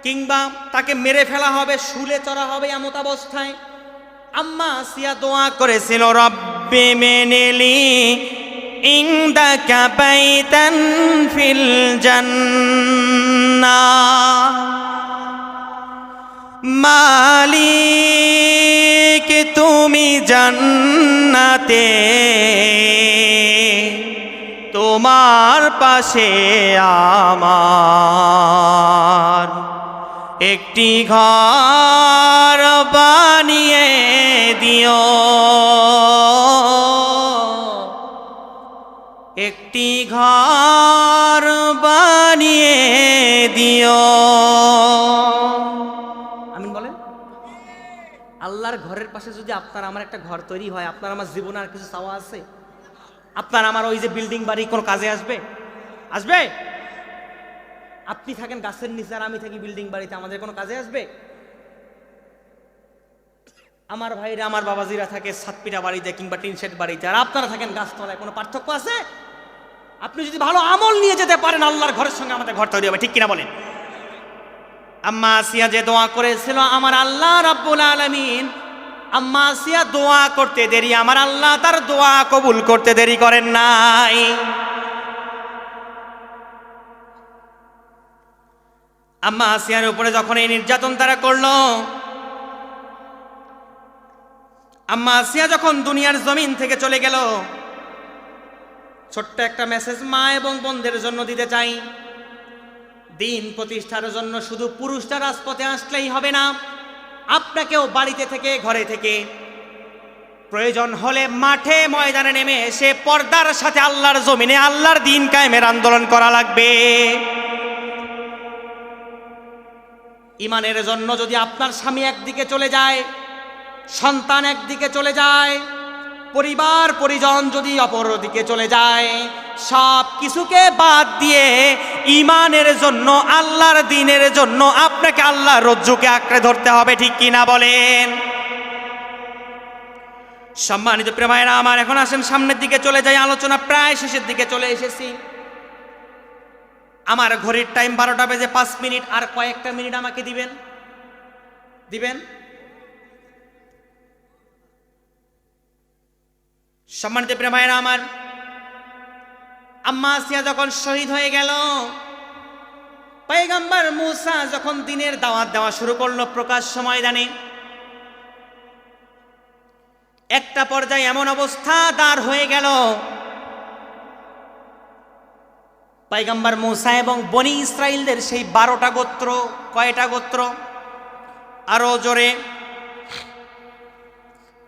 কিংবা তাকে মেরে ফেলা হবে, শুলে চড়া হবে, এমত অবস্থায় আম্মা আসিয়া দোয়া করেছিল, রব্বি মেনিলি ইনদাকা বাইতান ফিল জান্নাহ, মালিক তুমি জান্নাতে তোমার পাশে আমার একটি ঘর বানিয়ে দিও, একটি ঘর বানিয়ে দিও। আমিন বলেন। আল্লাহর ঘরের পাশে যদি আপনার আমার একটা ঘর তৈরি হয়, আপনার আমার জীবনে আর কিছু চাওয়া আছে? আপনার আমার ওই যে বিল্ডিং বাড়ি কোনো কাজে আসবে? আসবে? আপনি থাকেন গাছের নিচে আর আমি থাকি বিল্ডিং বাড়িতে, আমাদের কোনো কাজে আসবে? আমার ভাইরা, আমার বাবাজিরা থাকে সাতপিটা বাড়িতে কিংবা টিন শেড বাড়িতে, আর আপনারা থাকেন গাছতলায়, কোনো পার্থক্য আছে? আপনি যদি ভালো আমল নিয়ে যেতে পারেন, আল্লাহর ঘরের সঙ্গে আমাদের ঘর তৈরি হবে, ঠিক কিনা বলেন? আম্মা আসিয়া যে দোয়া করেছিল, আমার আল্লাহ রাব্বুল আলামিন আম্মা আসিয়া দোয়া করতে দেরি, আমার আল্লাহ তার দোয়া কবুল করতে দেরি করেন নাই। আম্মা আসিয়ার উপরে যখন এই নির্যাতন তারা করলো, আম্মা আসিয়া যখন দুনিয়ার জমিন থেকে চলে গেল, ছোট্ট একটা মেসেজ মা এবং বোনদের জন্য দিতে চাই। দিন প্রতিষ্ঠার জন্য শুধু পুরুষরা রাজপথে আসলেই হবে না, আপনাকেও বাড়িতে থেকে, ঘরে থেকে, প্রয়োজন হলে মাঠে ময়দানে নেমে এসে পর্দার সাথে আল্লাহর জমিনে আল্লাহর দিন কায়েমের আন্দোলন করা লাগবে। ইমানের জন্য যদি আপনার স্বামী একদিকে চলে যায়, সন্তান একদিকে চলে যায়, পরিবার পরিজন যদি অপর দিকে চলে যায়, সব কিছুকে বাদ দিয়ে ইমানের জন্য, আল্লাহর দ্বীনের জন্য আপনাকে আল্লাহর রজ্জুকে আঁকড়ে ধরতে হবে, ঠিক কিনা বলেন? সম্মানিত প্রিয় ভাইরা আমার, এখন আসেন সামনের দিকে চলে যাই, আলোচনা প্রায় শেষের দিকে চলে এসেছি। আমার ঘড়ির টাইম 12টা বেজে 5 মিনিট, আর কয়েকটা মিনিট আমাকে দিবেন, দিবেন? সম্মানিত প্রিয় ভাইরা আমার, আম্মা আসিয়া যখন শহীদ হয়ে গেল, পয়গম্বর মূসা যখন দ্বীনের দাওয়াত দেওয়া শুরু করলো প্রকাশ্য ময়দানে, একটা পর্যায়ে এমন অবস্থা দাঁড় হয়ে গেল, পয়গম্বর মূসা এবং বনি ইসরাইলদের সেই 12টা গোত্র, কয়টা গোত্র? আরো জোরে,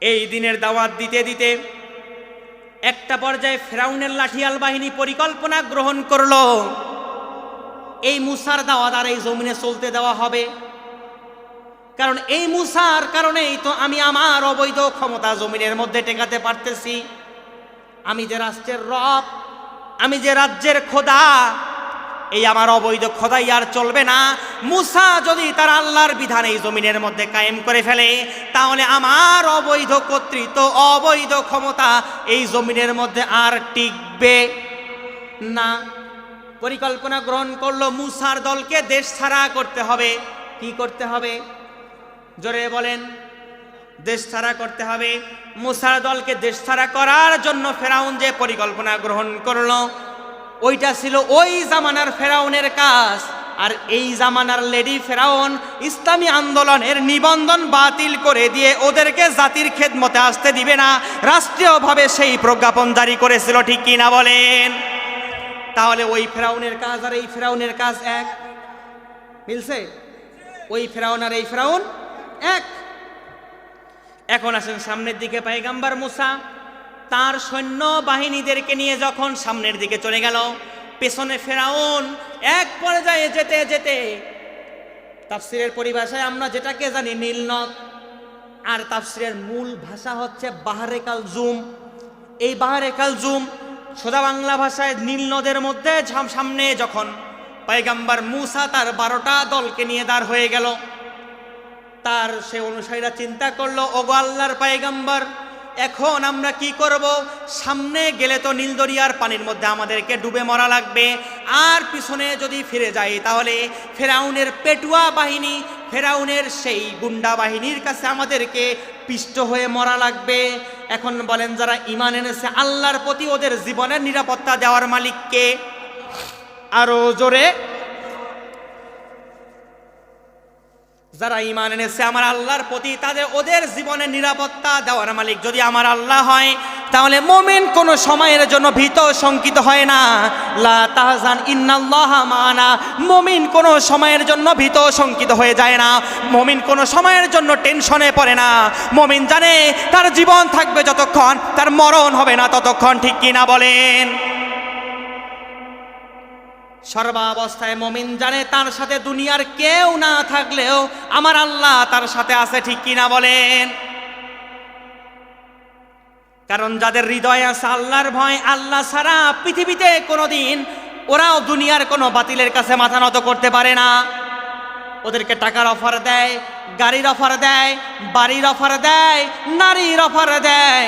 এই দ্বীনের দাওয়াত দিতে দিতে একটা পর্যায়ে ফেরাউনের লাঠিয়াল বাহিনী পরিকল্পনা গ্রহণ করলো, এই মূসার দাওয়াত আর এই জমিনে চলতে দেওয়া হবে, কারণ এই মূসার কারণেই তো আমি আমার অবৈধ ক্ষমতা জমিনের মধ্যে টেকাতে পারতেছি। আমি যে রাষ্ট্রের রব, আমি যে রাজ্যের খোদা, এই আমার অবৈধ খোদাই আর চলবে না। মূসা যদি তার আল্লাহর বিধান এই জমিনের মধ্যে কায়েম করে ফেলে, তাহলে আমার অবৈধ কর্তৃত্ব, অবৈধ ক্ষমতা এই জমিনের মধ্যে আর টিকবে না। পরিকল্পনা গ্রহণ করলো, মূসার দলকে দেশ ছাড়া করতে হবে, কি করতে হবে? জোরে বলেন। দেশ ছাড়া করতে হবে। মুসার দলকে দেশ ছাড়া করার জন্য ফেরাউন যে পরিকল্পনা গ্রহণ করলো, ওইটা ছিল ওই জামানার ফেরাউনের কাজ। আর এই জামানার লেডি ফেরাউন ইসলামী আন্দোলনের নিবন্ধন বাতিল করে দিয়ে ওদেরকে জাতির খেদমতে আসতে দিবে না, রাষ্ট্রীয়ভাবে সেই প্রজ্ঞাপন জারি করেছিল। ঠিক কি না বলেন? তাহলে ওই ফেরাউনের কাজ আর এই ফেরাউনের কাজ এক মিলছে? ওই ফেরাউন আর এই ফেরাউন এক। এখন আসেন সামনের দিকে। পয়গম্বর মুসা তার সৈন্য বাহিনীদেরকে নিয়ে যখন সামনের দিকে চলে গেল, পেছনে ফেরাউন। এক পর্যায়ে যেতে যেতে, তাফসিরের পরিভাষায় আমরা যেটাকে জানি নীলনদ, আর তাফসিরের মূল ভাষা হচ্ছে বাহরে কালজুম। এই বাহরে কালজুম সোজা বাংলা ভাষায় নীলনদের মধ্যে সামনে যখন পয়গম্বর মুসা তার 12টা দলকে নিয়ে দাঁড় হয়ে গেল, তার সে অনুসারীরা চিন্তা করলো, ওগো আল্লাহর পয়গম্বর, এখন আমরা কি করব? সামনে গেলে তো নীল দরিয়ার পানির মধ্যে আমাদেরকে ডুবে মরা লাগবে, আর পিছনে যদি ফিরে যাই তাহলে ফেরাউনের পেটুয়া বাহিনী, ফেরাউনের সেই গুন্ডা বাহিনীর কাছে আমাদেরকে পিষ্ট হয়ে মরা লাগবে। এখন বলেন, যারা ঈমান এনেছে আল্লাহর প্রতি, ওদের জীবনের নিরাপত্তা দেওয়ার মালিককে? আরো জোরে। যারা ঈমান এনেছে আমার আল্লাহর প্রতি, ওদের জীবনের নিরাপত্তা দেওয়ার মালিক যদি আমার আল্লাহ হয়, তাহলে মুমিন কোনো সময়ের জন্য ভীত শঙ্কিত হয় না। লা তাহজান ইন্নাল্লাহা মা'ানা। মুমিন কোনো সময়ের জন্য ভীত শঙ্কিত হয়ে যায় না। মুমিন কোনো সময়ের জন্য টেনশনে পড়ে না। মুমিন জানে তার জীবন থাকবে যতক্ষণ, তার মরণ হবে না ততক্ষণ। ঠিক কি না বলেন? সর্বাবস্থায় মুমিন জানে তার সাথে দুনিয়ার কেউ না থাকলেও আমার আল্লাহ তার সাথে আছে। ঠিক কিনা বলেন? কারণ যাদের হৃদয়ে আছে আল্লাহর ভয়, আল্লাহ ছাড়া পৃথিবীতে কোনোদিন ওরাও দুনিয়ার কোনো বাতিলের কাছে মাথা নত করতে পারে না। ওদেরকে টাকার অফার দেয়, গাড়ির অফার দেয়, বাড়ির অফার দেয়, নারীর অফার দেয়,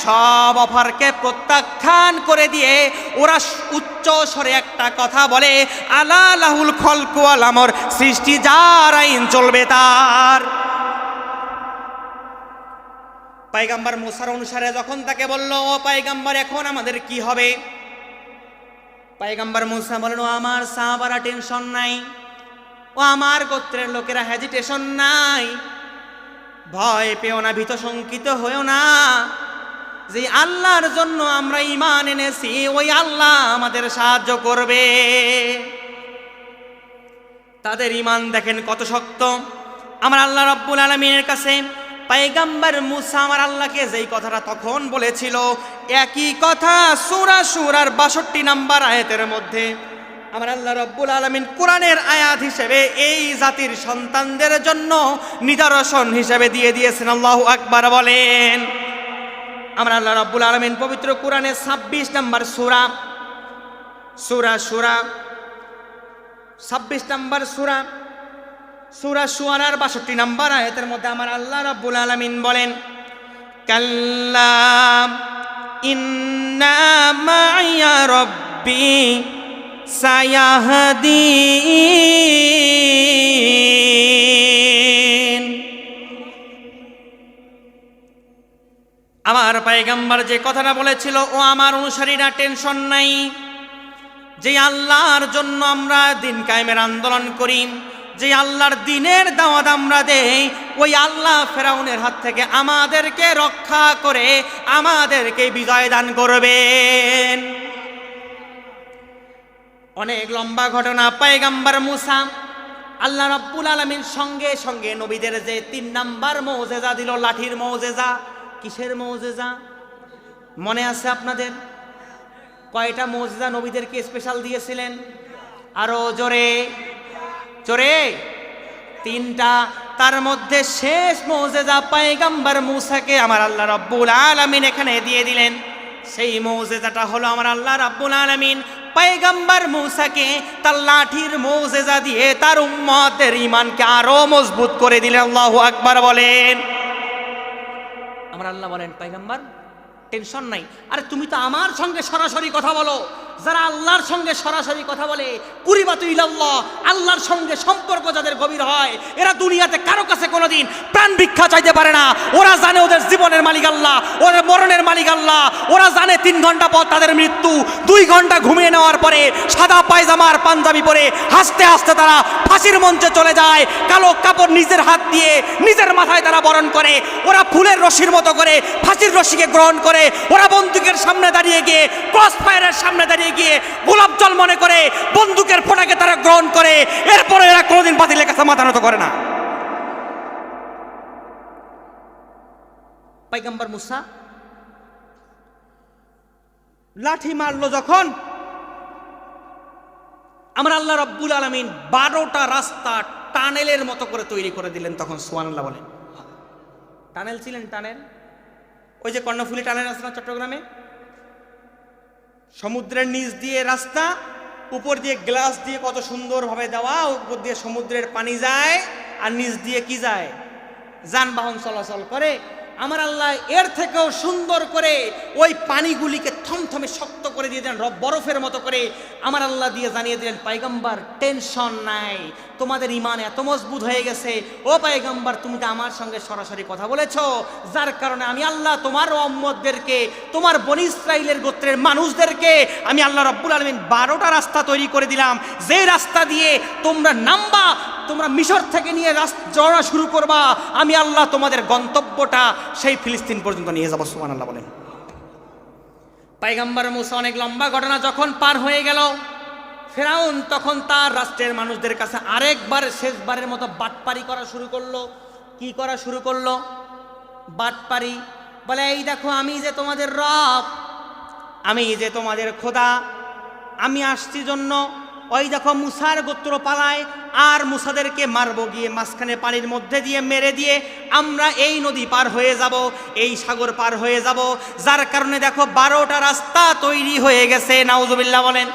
সব অফারকে প্রত্যাখ্যান করে দিয়ে ওরা উচ্চ স্বরে একটা কথা বলে, আলা লাহুল খলকু ওয়াল আমর। সৃষ্টি যার, আইন চলবে তার। পয়গম্বর মুসার অনুসারে যখন তাকে বলল, ও পয়গম্বর, এখন আমাদের কি হবে? পয়গম্বর মুসা বলেন, ও আমার সাহাবারা টেনশন নাই, ও আমার গোত্রের লোকেরা হেজিটেশন নাই, ভয় পেও না, ভীত শঙ্কিত হয়েও না। যে আল্লাহর জন্য আমরা ঈমান এনেছি, ওই আল্লাহ আমাদের সাহায্য করবে। তাদের ঈমান দেখেন কত শক্ত। আমার আল্লাহ রাব্বুল আলামিনের কাছে পয়গম্বর মুসা আমার আল্লাহকে যেই কথাটা তখন বলেছিল, একই কথা সূরা সূরার 62 নম্বর আয়াতের মধ্যে আমার আল্লাহ রাব্বুল আলামিন কোরআনের আয়াত হিসেবে এই জাতির সন্তানদের জন্য নিদর্শন হিসেবে দিয়ে দিয়েছেন। আল্লাহু আকবার বলেন। আমার আল্লাহ রাব্বুল আলামিন পবিত্র কোরআনের 26 নম্বর সূরা 26 নম্বর সূরা শুআরার 62 নম্বর আয়াতের মধ্যে আমার আল্লাহ রাব্বুল আলামিন বলেন, কাল্লাম ইন্না মা'ইয়া রাব্বি সায়াহদিন। আমার পয়গম্বর যে কথাটা বলেছিল, ও আমার অনুসারীরা টেনশন নাই, যে আল্লাহর জন্য আমরা দিন কায়েমের আন্দোলন করি, যে আল্লাহর দিনের দাওয়াত আমরা দেই, ওই আল্লাহ ফেরাউনের হাত থেকে আমাদেরকে রক্ষা করে আমাদেরকে বিজয় দান করবেন। অনেক লম্বা ঘটনা। পয়গম্বর মুসা আল্লাহ রাব্বুল আলামিন সঙ্গে সঙ্গে নবীদের যে 3 নাম্বার মুজিজা দিল, লাঠির মুজিজা। কিসের মুজিজা মনে আছে আপনাদের? কয়টা মুজিজা নবীদেরকে স্পেশাল দিয়েছিলেন? আরো জোরে জোরে। 3টা। তার মধ্যে শেষ মুজিজা পয়গম্বর মুসাকে আমার আল্লাহ রাব্বুল আলামিন এখানে দিয়ে দিলেন। সেই মুজিজাটা হলো আমার আল্লাহ রাব্বুল আলামিন পয়গম্বর মুসাকে তার লাঠির মুজিজা দিয়ে তার উম্মতের ঈমানকে আরো মজবুত করে দিলেন। আল্লাহু আকবার বলেন। আমার আল্লাহ বলেন, পয়গম্বর টেনশন নাই, আরে তুমি তো আমার সঙ্গে সরাসরি কথা বলো, যারা আল্লাহর সঙ্গে সরাসরি কথা বলে, কুরিবাতু ইলাল্লাহ, আল্লাহর সঙ্গে সম্পর্ক যাদের গভীর হয়, এরা দুনিয়াতে কারো কাছে কোনোদিন প্রাণ ভিক্ষা চাইতে পারে না। ওরা জানে ওদের জীবনের মালিক আল্লাহ, ওদের মরণের মালিক আল্লাহ। ওরা জানে 3 ঘন্টা পর তাদের মৃত্যু, 2 ঘন্টা ঘুমিয়ে নেওয়ার পরে সাদা পায়জামার পাঞ্জাবি পরে হাসতে হাসতে তারা ফাঁসির মঞ্চে চলে যায়। কালো কাপড় নিজের হাত দিয়ে নিজের মাথায় তারা বরণ করে। ওরা ফুলের রশির মতো করে ফাঁসির রশিকে গ্রহণ করে। ওরা বন্দুকের সামনে দাঁড়িয়ে গিয়ে, ক্রস ফায়ারের সামনে দাঁড়িয়ে গিয়ে গোলাপ জল মনে করে বন্দুকের ফোঁটাকে তারা গ্রহণ করে। এরপরে এরা কোনোদিন বাতিলের কাছে মাথা নত করে না। পয়গম্বর মুসা লাঠি মারলো যখন, আমরা আল্লাহ রাব্বুল আলামিন 12টা রাস্তা টানেলের মতো করে তৈরি করে দিলেন। তখন সুবহানাল্লাহ বলেন। টানেল ছিলেন, টানেল, ওই যে কর্ণফুলী টানেল আছে না চট্টগ্রামে, সমুদ্রের নিচ দিয়ে রাস্তা, উপর দিয়ে গ্লাস দিয়ে কত সুন্দরভাবে দেওয়া, উপর দিয়ে সমুদ্রের পানি যায় আর নিচ দিয়ে কি যায়, যানবাহন চলাচল করে। আমার আল্লাহ এর থেকেও সুন্দর করে ওই পানিগুলিকে থমথমে শক্ত করে দিয়ে দেন, বরফের মতো করে। আমার আল্লাহ দিয়ে জানিয়ে দিলেন, পয়গম্বর টেনশন নাই, তোমাদের ঈমান এত মজবুত হয়ে গেছে ও পয়গম্বর, তুমি তো আমার সঙ্গে সরাসরি কথা বলেছো, যার কারণে আমি আল্লাহ তোমার উম্মতদেরকে, তোমার বনি ইসরাইলের গোত্রের মানুষদেরকে আমি আল্লাহ রাব্বুল আলামিন 12টা রাস্তা তৈরি করে দিলাম, যে রাস্তা দিয়ে তোমরা নামবা, তোমরা মিশর থেকে নিয়ে যাওয়া শুরু করবা, আমি আল্লাহ তোমাদের গন্তব্যটা সেই ফিলিস্তিন পর্যন্ত নিয়ে যাবো। সুবহানাল্লাহ বলেন। পয়গম্বর মুসা অনেক লম্বা ঘটনা যখন পার হয়ে গেল, ফেরাউন তখন তার রাষ্ট্রের মানুষদের কাছে আরেকবার শেষবারের মতো বাটপারি করা শুরু করলো। কি করা শুরু করলো? বাটপারি। বলে, এই দেখো আমি যে তোমাদের রব, আমি যে তোমাদের খোদা, আমি আসছি জন্য ওই দেখো মুসার গোত্র পালায়, আর মুসাদেরকে মারবো গিয়ে মাঝখানে পানির মধ্যে দিয়ে মেরে দিয়ে আমরা এই নদী পার হয়ে যাব, এই সাগর পার হয়ে যাব, যার কারণে দেখো 12টা রাস্তা তৈরি হয়ে গেছে। নাউজুবিল্লাহ বলেন।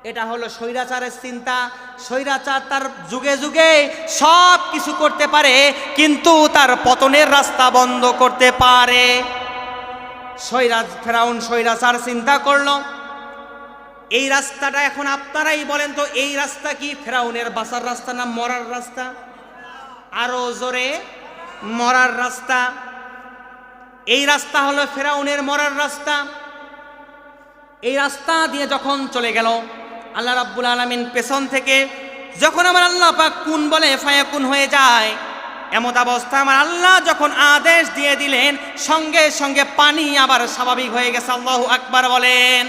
এটা হলো স্বৈরাচারের চিন্তা। স্বৈরাচার তার যুগে যুগে সব কিছু করতে পারে, কিন্তু তার পতনের রাস্তা বন্ধ করতে পারে। ফেরাউন স্বৈরাচার চিন্তা করলো, এই রাস্তাটা এখন আপনারাই বলেন তো, এই রাস্তা কি ফেরাউনের বাঁচার রাস্তা না মরার রাস্তা? আরো জোরে, মরার রাস্তা। এই রাস্তা হলো ফেরাউনের মরার রাস্তা। এই রাস্তা দিয়ে যখন চলে গেল আল্লাহ রাব্বুল আলামিন পেছন থেকে, যখন আমার আল্লাহ পাক কুন বলে ফায়াকুন হয়ে যায়, এমত অবস্থা আমার আল্লাহ যখন আদেশ দিয়ে দিলেন, সঙ্গে সঙ্গে পানি আবার স্বাভাবিক হয়ে গেছে। আল্লাহু আকবার বলেন।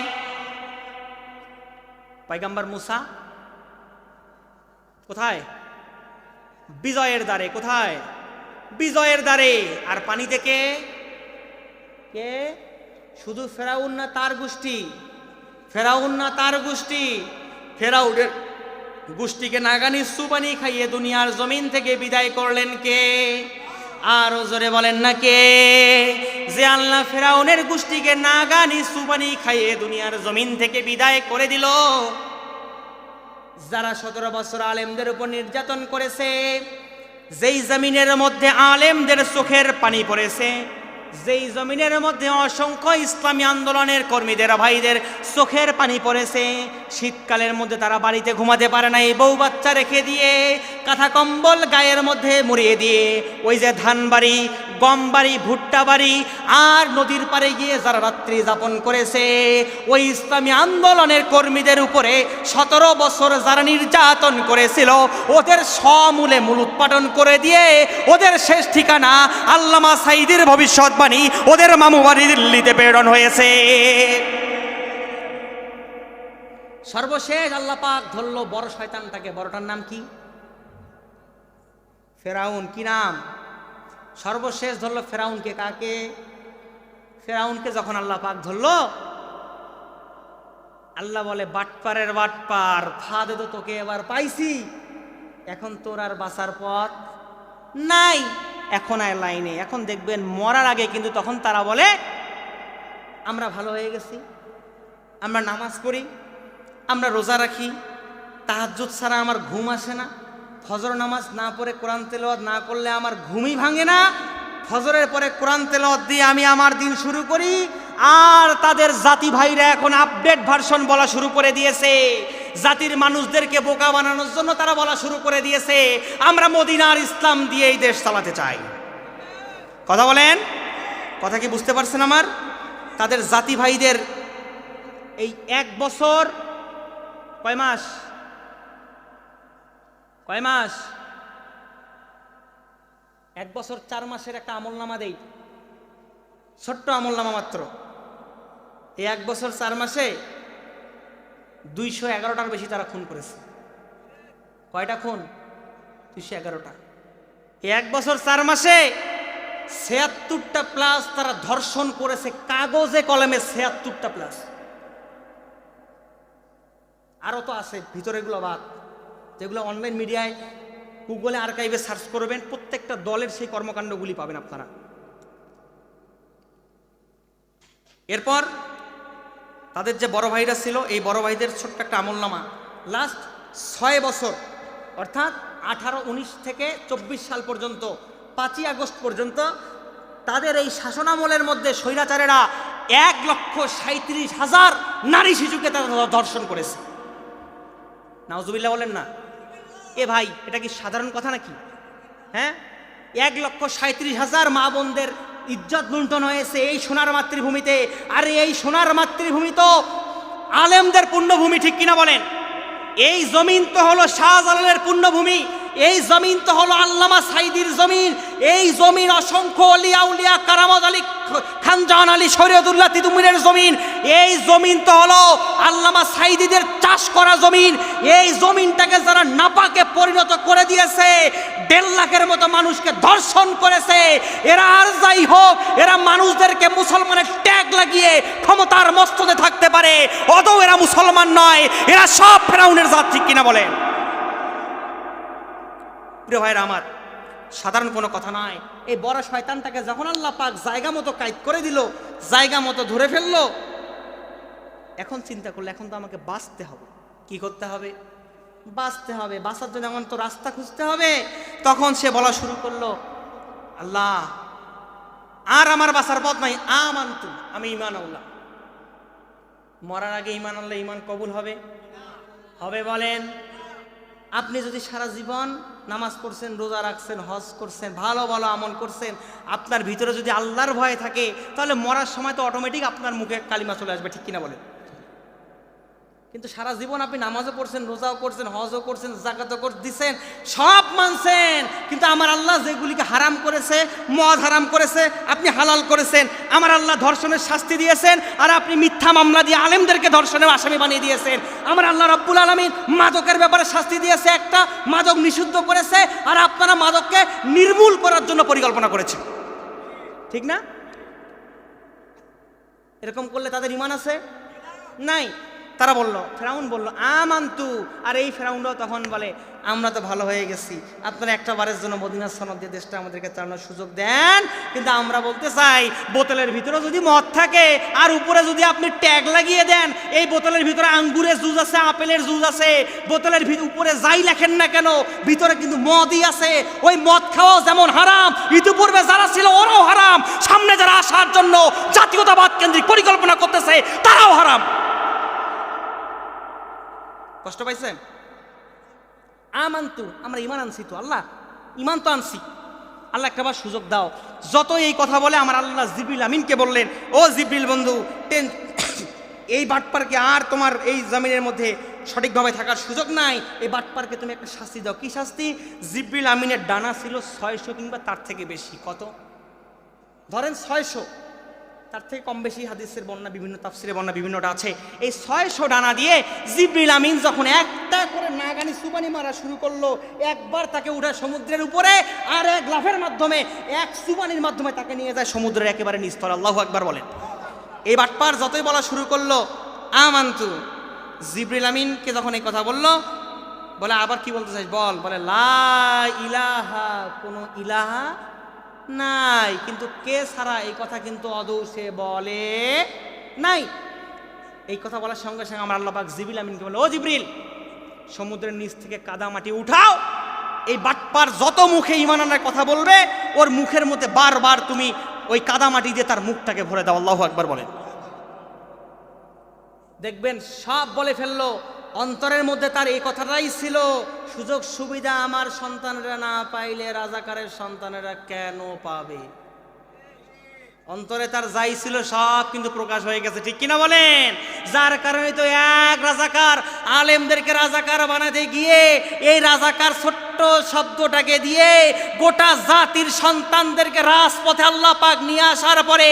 পয়গম্বর মুসা কোথায়? বিজয়ের দ্বারে। কোথায়? বিজয়ের দ্বারে। আর পানি থেকে কে? শুধু ফেরাউন না তার গোষ্ঠী, ফেরাউন না তার গোষ্ঠী, ফেরাউনের গোষ্ঠীকে নাগানি সুপানি খাইয়ে দুনিয়ার জমিন থেকে বিদায় করলেন কে? আর জোরে বলেন না কে? যে আল্লাহ ফেরাউনের গোষ্ঠীকে নাগানি সুপানি খাইয়ে দুনিয়ার জমিন থেকে বিদায় করে দিল। যারা 17 বছর আলেমদের উপর নির্যাতন করেছে, যেই জমিনের মধ্যে আলেমদের চোখের পানি পড়েছে, যেই জমিনের মধ্যে অসংখ্য ইসলামী আন্দোলনের কর্মীদের ভাইদের চোখের পানি পড়েছে, শীতকালের মধ্যে তারা বাড়িতে ঘুমাতে পারে না, এই বউ বাচ্চা রেখে দিয়ে, কাঁথা কম্বল গায়ের মধ্যে মুড়িয়ে দিয়ে, ওই যে ধান বাড়ি, গম বাড়ি, ভুট্টা বাড়ি আর নদীর পাড়ে গিয়ে যারা রাত্রি যাপন করেছে, ওই ইসলামী আন্দোলনের কর্মীদের উপরে 17 বছর যারা নির্যাতন করেছিল, ওদের সমূলে মূলোৎপাটন করে দিয়ে ওদের শেষ ঠিকানা আল্লামা সাঈদীর ভবিষ্যৎবাণী, ওদের মামু বাড়ি দিল্লিতে প্রেরণ হয়েছে। সর্বশেষ আল্লাহ পাক ধরল বড় শয়তানটাকে। বড়টার নাম কি? ফেরাউন। কি নাম? সর্বশেষ ধরলো ফেরাউনকে। কাকে? ফেরাউনকে যখন আল্লাহ পাক ধরলো, আল্লাহ বলে, বাটপারের বাটপার, ফাঁদে তো তোকে এবার পাইছি, এখন তোর আর বাঁচার পথ নাই। এখন আর লাইনে, এখন দেখবেন মরার আগে কিন্তু তখন তারা বলে, আমরা ভালো হয়ে গেছি, আমরা নামাজ পড়ি, আমরা রোজা রাখি, তাহাজ্জুদ ছাড়া আমার ঘুম আসে না, ফজর নামাজ না পড়ে কোরআন তেলাওয়াত না করলে আমার ঘুমই ভাঙে না, ফজরের পরে কোরআন তেলাওয়াত দিয়ে আমি আমার দিন শুরু করি, আর তাদের জাতি ভাইরা এখন আপডেট ভার্সন বলা শুরু করে দিয়েছে। জাতির মানুষদেরকে বোকা বানানোর জন্য তারা বলা শুরু করে দিয়েছে আমরা মদিনার ইসলাম দিয়ে এই দেশ চালাতে চাই। কথা বলেন, কথা কি বুঝতে পারছেন আমার? তাদের জাতি ভাইদের এই 1 বছর কয় মাস 1 বছর 4 মাসের একটা আমলনামা দেই, ছোট্ট আমলনামা মাত্র। এই 1 বছর 4 মাসে 211টার বেশি তারা খুন করেছে। কয়টা খুন? 211টা। এই 1 বছর 4 মাসে 76টা প্লাস তারা ধর্ষণ করেছে, কাগজে কলমে 76টা প্লাস। আরো তো আছে ভিতরেগুলো বাদ, যেগুলো অনলাইন মিডিয়ায় গুগলে আর্কাইভে সার্চ করবেন, প্রত্যেকটা দলের সেই কর্মকাণ্ডগুলি পাবেন আপনারা। এরপর তাদের যে বড় ভাইরা ছিল, এই বড় ভাইদের ছোট্ট একটা আমলনামা, লাস্ট 6 বছর অর্থাৎ 18, 19 থেকে 24 সাল পর্যন্ত, 5ই আগস্ট পর্যন্ত তাদের এই শাসনামলের মধ্যে স্বৈরাচারেরা 1,37,000 নারী শিশুকে তারা ধর্ষণ করেছে। নাউজুবিল্লাহ বলেন না? এ ভাই, এটা কি সাধারণ কথা নাকি? হ্যাঁ, 1,37,000 মা বোনদের ইজ্জত লুণ্ঠন হয়েছে এই সোনার মাতৃভূমিতে। আর এই সোনার মাতৃভূমি তো আলেমদের পুণ্যভূমি, ঠিক কিনা বলেন? এই জমিন তো হলো শাহজালালের পুণ্যভূমি, এই জমিন তো হলো আল্লামা সাইদির জমিন, এই জমিন অসংখ্য অলিয়া উলিয়া কারামত আলী খানজাহান আলী শরীয়তুল্লাহ তিতুমিরের জমিন, এই জমিন তো হলো আল্লামা সাইদিদের চাষ করা জমিন। এই জমিনটাকে যারা নাপাকে পরিণত করে দিয়েছে, 1.5 লাখের মতো মানুষকে ধর্ষণ করেছে, এরা আর যাই হোক, এরা মানুষদেরকে মুসলমানের ট্যাগ লাগিয়ে ক্ষমতার মস্তদে থাকতে পারে, অতও এরা মুসলমান নয়, এরা সব ফেরাউনের জাত, ঠিক কিনা বলেন? প্রিয় ভাইরা আমার, সাধারণ কোনো কথা নয়। এই বড় শয়তানটাকে যখন আল্লাহ পাক জায়গা মতো কায়েদ করে দিল, জায়গা মতো ধরে ফেললো, এখন চিন্তা করলো এখন তো আমাকে বাঁচতে হবে। কি করতে হবে? বাঁচতে হবে। বাঁচার জন্য এমন তো রাস্তা খুঁজতে হবে। তখন সে বলা শুরু করলো, আল্লাহ আর আমার বাঁচার পথ নাই, আমানতু, আমি ঈমান আল্লাহ। মরার আগে ঈমান আল্লাহ, ঈমান কবুল হবে? হবে বলেন? আপনি যদি সারা জীবন নামাজ পড়ছেন, রোজা রাখছেন, হজ করছেন, ভালো ভালো আমল করছেন, আপনার ভিতরে যদি আল্লাহর ভয় থাকে, তাহলে মরার সময় তো অটোমেটিক আপনার মুখে কালিমা চলে আসবে, ঠিক কিনা বলেন? কিন্তু সারা জীবন আপনি নামাজও পড়ছেন, রোজাও করছেন, হজও করছেন, জাকাতও দিচ্ছেন, সব মানছেন, কিন্তু আমার আল্লাহ যেগুলিকে হারাম করেছে, মদ হারাম করেছে, আপনি হালাল করেছেন। আমার আল্লাহ ধর্ষণের শাস্তি দিয়েছেন, আর আপনি মিথ্যা মামলা দিয়ে আলেমদেরকে ধর্ষণের আসামি বানিয়ে দিয়েছেন। আমার আল্লাহ রাব্বুল আলামিন মাদকের ব্যাপারে শাস্তি দিয়েছে, একটা মাদক নিষিদ্ধ করেছে, আর আপনারা মাদককে নির্মূল করার জন্য পরিকল্পনা করেছেন, ঠিক না? এরকম করলে তাদের ঈমান আছে? নাই। তারা বলল, ফেরাউন বলল আমানতু, আর এই ফেরাউনরাও তখন বলে আমরা তো ভালো হয়ে গেছি, আপনারা একটা বারের জন্য মদিনা সনদ দিয়ে দেশটা আমাদেরকে চালানোর সুযোগ দেন। কিন্তু আমরা বলতে চাই, বোতলের ভিতরে যদি মদ থাকে আর উপরে যদি আপনি ট্যাগ লাগিয়ে দেন, এই বোতলের ভিতরে আঙ্গুরের জুস আছে, আপেলের জুস আছে, বোতলের উপরে যাই লেখেন না কেন, ভিতরে কিন্তু মদই আছে। ওই মদ খাওয়াও যেমন হারাম, ইতিপূর্বে যারা ছিল ওরাও হারাম, সামনে যারা আসার জন্য জাতীয়তাবাদ কেন্দ্রিক পরিকল্পনা করতেছে তারাও হারাম। কষ্ট পাইছেন? আমানতু, আমরা ঈমান আনছি তো, আল্লাহ ঈমান তো আনছি, আল্লাহ একটাবার সুযোগ দাও। যত এই কথা বলে আমার আল্লাহ জিবরিল আমিনকে বললেন, ও জিবরিল বন্ধু, এই বাটপারকে আর তোমার এই জমিনের মধ্যে সঠিকভাবে থাকার সুযোগ নাই, এই বাটপারকে তুমি একটা শাস্তি দাও। কি শাস্তি? জিবরিল আমিনের ডানা ছিল 600 কিংবা তার থেকে বেশি। কত? ধরেন 600, তার থেকে কম বেশি হাদিসের বর্ণনা, বিভিন্ন তাফসিরের বর্ণনা বিভিন্নটা আছে। এই 600 ডানা দিয়ে জিবরিল আমিন যখন একটা করে নাগানি সুবানি মারা শুরু করলো, একবার তাকে উঠে সমুদ্রের উপরে, আর এক লাফের মাধ্যমে, এক সুবানির মাধ্যমে তাকে নিয়ে যায় সমুদ্রের একেবারে নিস্তর। আল্লাহু আকবার বলেন। এই বাটপার যতই বলা শুরু করলো আমানতু, জিবরিল আমিনকে যখন এই কথা বললো, বলে আবার কি বলতে চাইছ বল? বলে লা ইলাহা, কোনো ইলাহা নাই, কিন্তু কে ছাড়া, এই কথা কিন্তু আদৌ সে বলে নাই। এই কথা বলার সঙ্গে সঙ্গে আমার আল্লাহ পাক জিবরিল আমিনকে বলে, ও জিবরিল, সমুদ্রের নিচ থেকে কাদা মাটি উঠাও, এই বাটপার যত মুখে ঈমান আনার কথা বলবে ওর মুখের মধ্যে বারবার তুমি ওই কাদামাটি দিয়ে তার মুখটাকে ভরে দাও। আল্লাহু আকবার বলেন। দেখবেন সব বলে ফেললো, অন্তরের মধ্যে তার এই কথাটাই ছিল, সুযোগ সুবিধা আমার সন্তানেরা না পাইলে রাজাকারের সন্তানেরা কেন পাবে। অন্তরে তার যাই ছিল সব কিন্তু প্রকাশ হয়ে গেছে, ঠিক কিনা বলেন? যার কারণে তো এক রাজাকার আলেমদেরকে রাজাকার বানাতে গিয়ে এই রাজাকার ছোট্ট শব্দটাকে দিয়ে গোটা জাতির সন্তানদেরকে রাজপথে আল্লাহ পাক নিয়ে আসার পরে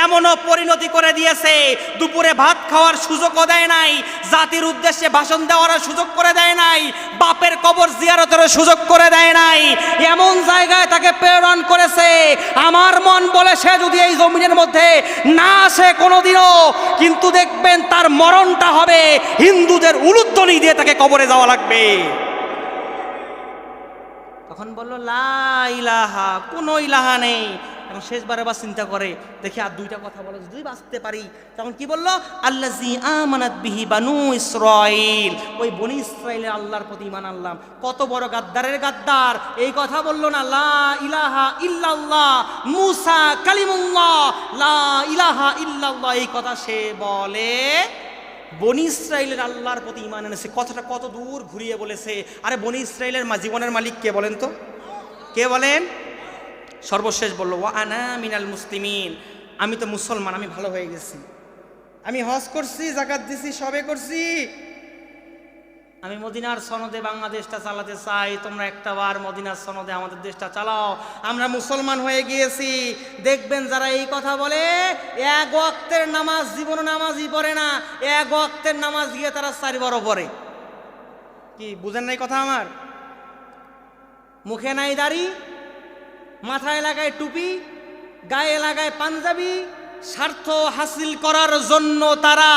এমনও পরিণতি করে দিয়েছে, দুপুরে ভাত খাওয়ার সুযোগও দেয় নাই, জাতির উদ্দেশ্যে ভাষণ দেওয়ার সুযোগ করে দেয় নাই, বাপের কবর জিয়ারতের সুযোগ করে দেয় নাই, এমন জায়গায় তাকে প্রেরণ করেছে। আমার মন বলে সে যদি এই জমিনের মধ্যে না আসে কোনোদিনও, কিন্তু দেখবেন তার মরণটা হবে হিন্দুদের উলুধ্বনি দিয়ে তাকে কবরে যাওয়া লাগবে। তখন বলল লা ইলাহা, কোনো ইলাহা নেই। এখন শেষবারে আবার চিন্তা করে দেখি আর দুইটা কথা বলো, যদি বাঁচতে পারি। তখন কি বললো? আল্লাযী আমানাত বিহি বানু ইসরাঈল, ওই বনি ইসরাঈলের আল্লাহর প্রতি ঈমান আনলাম। কত বড় গাদ্দারের গাদ্দার, এই কথা বললো না লা ইলাহা ইল্লাল্লাহ মুসা কালিমুল্লাহ, লা ইলাহা ইল্লাল্লাহ, এই কথা সে বলে বনি ইসরাঈলের আল্লাহর প্রতি ঈমান এনেছে। কথাটা কত দূর ঘুরিয়ে বলেছে। আরে বনি ইসরাঈলের জীবনের মালিক কে বলেন তো? কে বলেন? সর্বশেষ বলল ওয়া আনা মিনাল মুসলিমিন, আমি তো মুসলমান, আমি ভালো হয়ে গেছি, আমি হজ করছি, যাকাত দিছি, সবে করছি, আমি মদিনার সনদে বাংলাদেশটা চালাতে চাই, তোমরা একটা বার মদিনার সনদে আমাদের দেশটা চালাও, আমরা মুসলমান হয়ে গিয়েছি। দেখবেন যারা এই কথা বলে এক ওয়াক্তের নামাজ জীবনে নামাজই পড়ে না, এক ওয়াক্তের নামাজ গিয়ে তারা 4 বারও পড়ে। কি বুঝেন নাই কথা আমার? মুখে নাই দাড়ি, মাথায় লাগায় টুপি, গায়ে লাগায় পাঞ্জাবি, স্বার্থ হাসিল করার জন্য তারা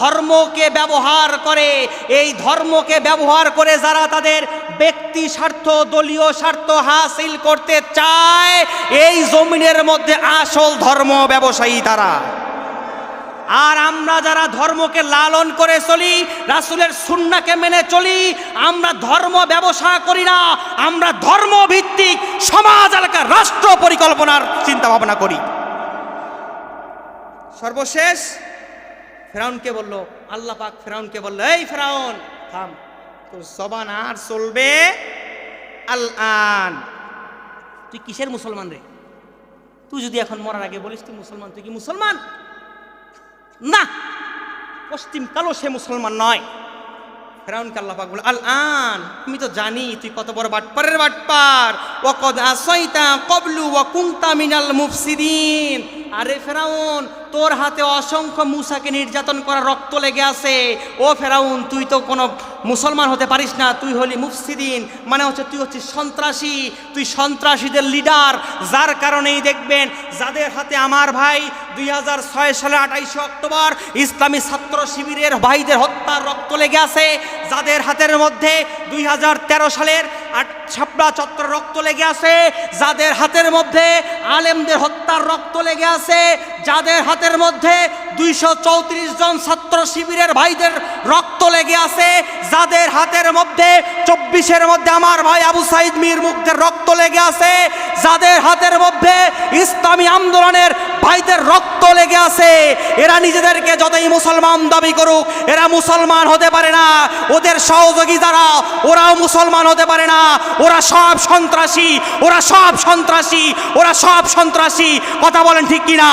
ধর্মকে ব্যবহার করে। এই ধর্মকে ব্যবহার করে যারা তাদের ব্যক্তি স্বার্থ, দলীয় স্বার্থ হাসিল করতে চায়, এই জমিনের মধ্যে আসল ধর্ম ব্যবসায়ী তারা। আর আমরা যারা ধর্মকে লালন করে চলি, রাসূলের সুন্নাহকে মেনে চলি, আমরা ধর্ম ব্যবসা করি না, আমরা ধর্মভিত্তিক সমাজ এলাকার রাষ্ট্র পরিকল্পনার চিন্তা ভাবনা করি। সর্বশেষ ফেরাউনকে বলল, আল্লাহ পাক ফেরাউনকে বলল, এই ফেরাউন থাম, তোর জবান আর চলবে আল আন। তুই কিসের মুসলমান রে? তুই যদি এখন মরার আগে বলিস তুই মুসলমান, তুই কি মুসলমান? না, পশ্চিম কালো সে মুসলমান নয়। ফেরাউনকে আল্লাহ পাক বলল, আল আন, আমি তো জানি তুই কত বড় বাটপারের বাটপার, ওয়াকাদ আসাইতা ক্বাবলু ওয়া কুনতা মিনাল মুফসিদিন। আরে ফেরাউন, তোর হাতে অসংখ্য মূসাকে নির্যাতন করা রক্ত লেগে আছে। ও ফেরাউন, তুই তো কোনো মুসলমান হতে পারিস না, তুই হলি মুফসিদিন, মানে হচ্ছে তুই হচ্ছিস সন্ত্রাসী, তুই সন্ত্রাসীদের লিডার। যার কারণেই দেখবেন যাদের হাতে আমার ভাই 2006 সালে 28 অক্টোবর ইসলামী ছাত্র শিবিরের ভাইদের হত্যার রক্ত লেগে আছে, যাদের হাতের মধ্যে 2013 সালের ছাপড়া চত্বর রক্ত লেগে আছে, যাদের হাতের মধ্যে আলেমদের হত্যার রক্ত লেগে আছে, যাদের হাতের মধ্যে 234 জন ছাত্র শিবিরের ভাইদের রক্ত লেগে আছে, যাদের হাতের মধ্যে 24-এর মধ্যে আমার ভাই আবু সাইদ মীর মুগ্ধের রক্ত লেগে আছে, যাদের হাতের মধ্যে ইসলামী আন্দোলনের ভাইদের রক্ত লেগে আছে, এরা নিজেদেরকে যতই মুসলমান দাবি করুক এরা মুসলমান হতে পারে না। ওদের সহযোগী যারা, ওরাও মুসলমান হতে পারে না, ওরা সব সন্ত্রাসী, ওরা সব সন্ত্রাসী, ওরা সব সন্ত্রাসী। কথা বলেন ঠিক কিনা?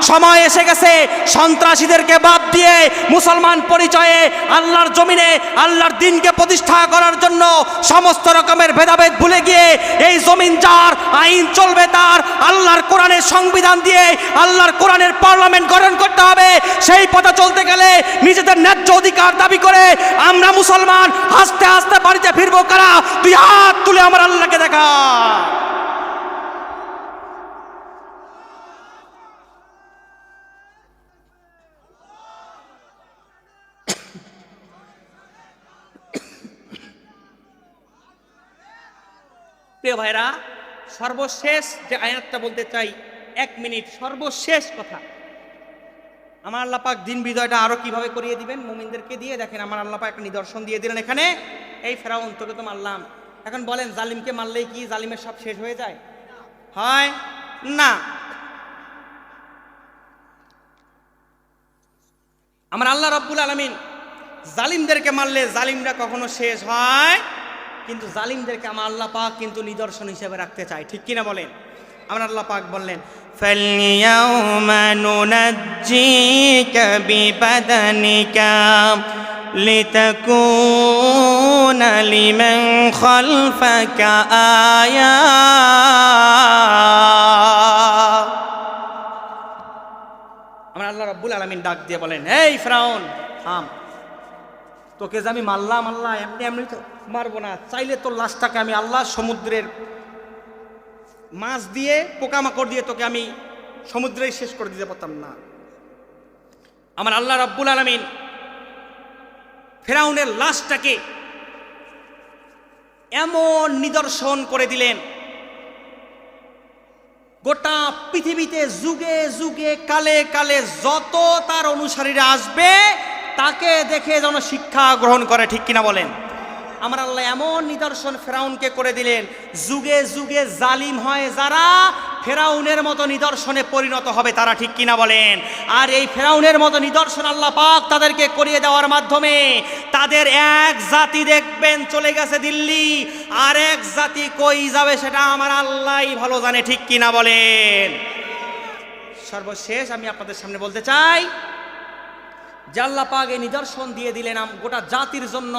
সময় এসে গেছে সন্ত্রাসীদেরকে বাদ দিয়ে মুসলমান পরিচয়ে আল্লাহর জমিনে আল্লাহর দ্বীনকে প্রতিষ্ঠা করার জন্য সমস্ত রকমের ভেদাভেদ ভুলে গিয়ে এই জমিন যার, আইন চলবে তার, আল্লাহর কোরআনের সংবিধান দিয়ে আল্লাহর কোরআনের পার্লামেন্ট গঠন করতে হবে। সেই পথে চলতে গেলে নিজেদের ন্যায্য অধিকার দাবি করে আমরা মুসলমান হাসতে হাসতে বাড়িতে ফিরবো কারা? তুই হাত তুলে আমার আল্লাহকে দেখা। প্রিয় ভাইরা, সর্বশেষ যে আয়াতটা বলতে চাই, 1 মিনিট, সর্বশেষ কথা। আমার আল্লাহ পাক দিন বিজয়টা আরো কিভাবে করিয়ে দিবেন মুমিনদেরকে দিয়ে, দেখেন আমার আল্লাহ পাক একটা নিদর্শন দিয়ে দিলেন এখানে। এই ফেরাউন, তোকে তো মারলাম, এখন বলেন জালিমকে মারলেই কি জালিমের সব শেষ হয়ে যায়? হয় না। আমার আল্লাহ রাব্বুল আলামিন জালিমদেরকে মারলে জালিমরা কখনো শেষ হয়, কিন্তু জালিমদেরকে আমার আল্লাহ পাক কিন্তু নিদর্শন হিসেবে রাখতে চায়, ঠিক কিনা বলেন? আমার আল্লাহ পাক বললেন ফালইয়াউমা নুনাজ্জিকা বিবাদানিকা লিতাকুনা লিমান খালফাকা আয়া। আমার আল্লাহ রাব্বুল আলামিন ডাক দিয়ে বলেন, এই ফিরআউন থাম, তোকে যে আমি মারলাম আল্লাহ এমনি এমনি তো মারবো না, চাইলে তোর লাশটাকে আমি আল্লাহ সমুদ্রের মাছ দিয়ে পোকামাকড় দিয়ে তোকে আমি সমুদ্রেই শেষ করে দিতে পারতাম না। আমার আল্লাহ রাব্বুল আলামিন ফিরআউনের লাশটাকে এমন নিদর্শন করে দিলেন, গোটা পৃথিবীতে যুগে যুগে কালে কালে যত তার অনুসারীরা আসবে তাকে দেখে যেন শিক্ষা গ্রহণ করে, ঠিক কিনা বলেন? আমার আল্লাহ এমন নিদর্শন ফেরাউনকে করে দিলেন, যুগে যুগে জালিম হয় যারা ফেরাউনের মতো নিদর্শনে পরিণত হবে তারা, ঠিক কিনা বলেন? আর এই ফেরাউনের মতো নিদর্শন আল্লাহ পাক তাদেরকে করিয়ে দেওয়ার মাধ্যমে তাদের এক জাতি দেখবেন চলে গেছে দিল্লি, আর এক জাতি কই যাবে সেটা আমার আল্লাহই ভালো জানে, ঠিক কিনা বলেন? সর্বশেষ আমি আপনাদের সামনে বলতে চাই যে আল্লাহ পাক এই নিদর্শন দিয়ে দিলেন গোটা জাতির জন্য,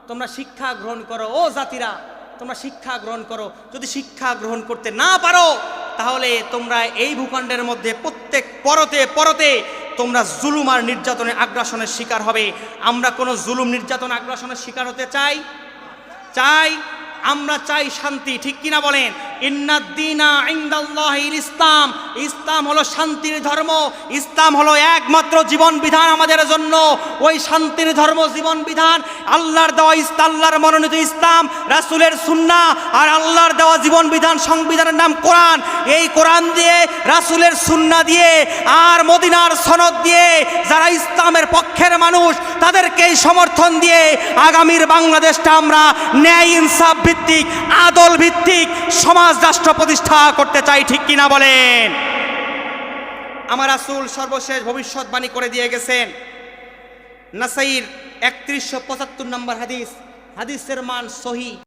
তোমরা শিক্ষা গ্রহণ করো। ও জাতিরা, তোমরা শিক্ষা গ্রহণ করো। যদি শিক্ষা গ্রহণ করতে না পারো তাহলে তোমরা এই ভূখণ্ডের মধ্যে প্রত্যেক পরতে পরতে তোমরা জুলুম আর নির্যাতনের আগ্রাসনের শিকার হবে। আমরা কোনো জুলুম নির্যাতন আগ্রাসনের শিকার হতে চাই? আমরা চাই শান্তি, ঠিক কিনা বলেন? ইন্নাদ-দীনা ইনদাল্লাহিল ইসলাম, ইসলাম হলো শান্তির ধর্ম, ইসলাম হলো একমাত্র জীবন বিধান আমাদের জন্য। ওই শান্তির ধর্ম জীবন বিধান আল্লাহর দেওয়া ইসলাম, আল্লাহর মনোনীত ইসলাম, রাসূলের সুন্নাহ আর আল্লাহর দেওয়া জীবন বিধান সংবিধানের নাম কোরআন। এই কোরআন দিয়ে, রাসূলের সুন্নাহ দিয়ে আর মদিনার সনদ দিয়ে যারা ইসলামের পক্ষের মানুষ তাদেরকেই সমর্থন দিয়ে আগামীর বাংলাদেশটা আমরা ন্যায় ইনসাফ ভিত্তিক, আদল ভিত্তিক সমাজ রাষ্ট্র প্রতিষ্ঠা করতে চাই, ঠিক কিনা বলেন? আমার রাসূল সর্বশেষ ভবিষ্যৎবাণী করে দিয়ে গেছেন। নাসাইর 3175 নম্বর হাদিস, হাদিসের মান সহিহ।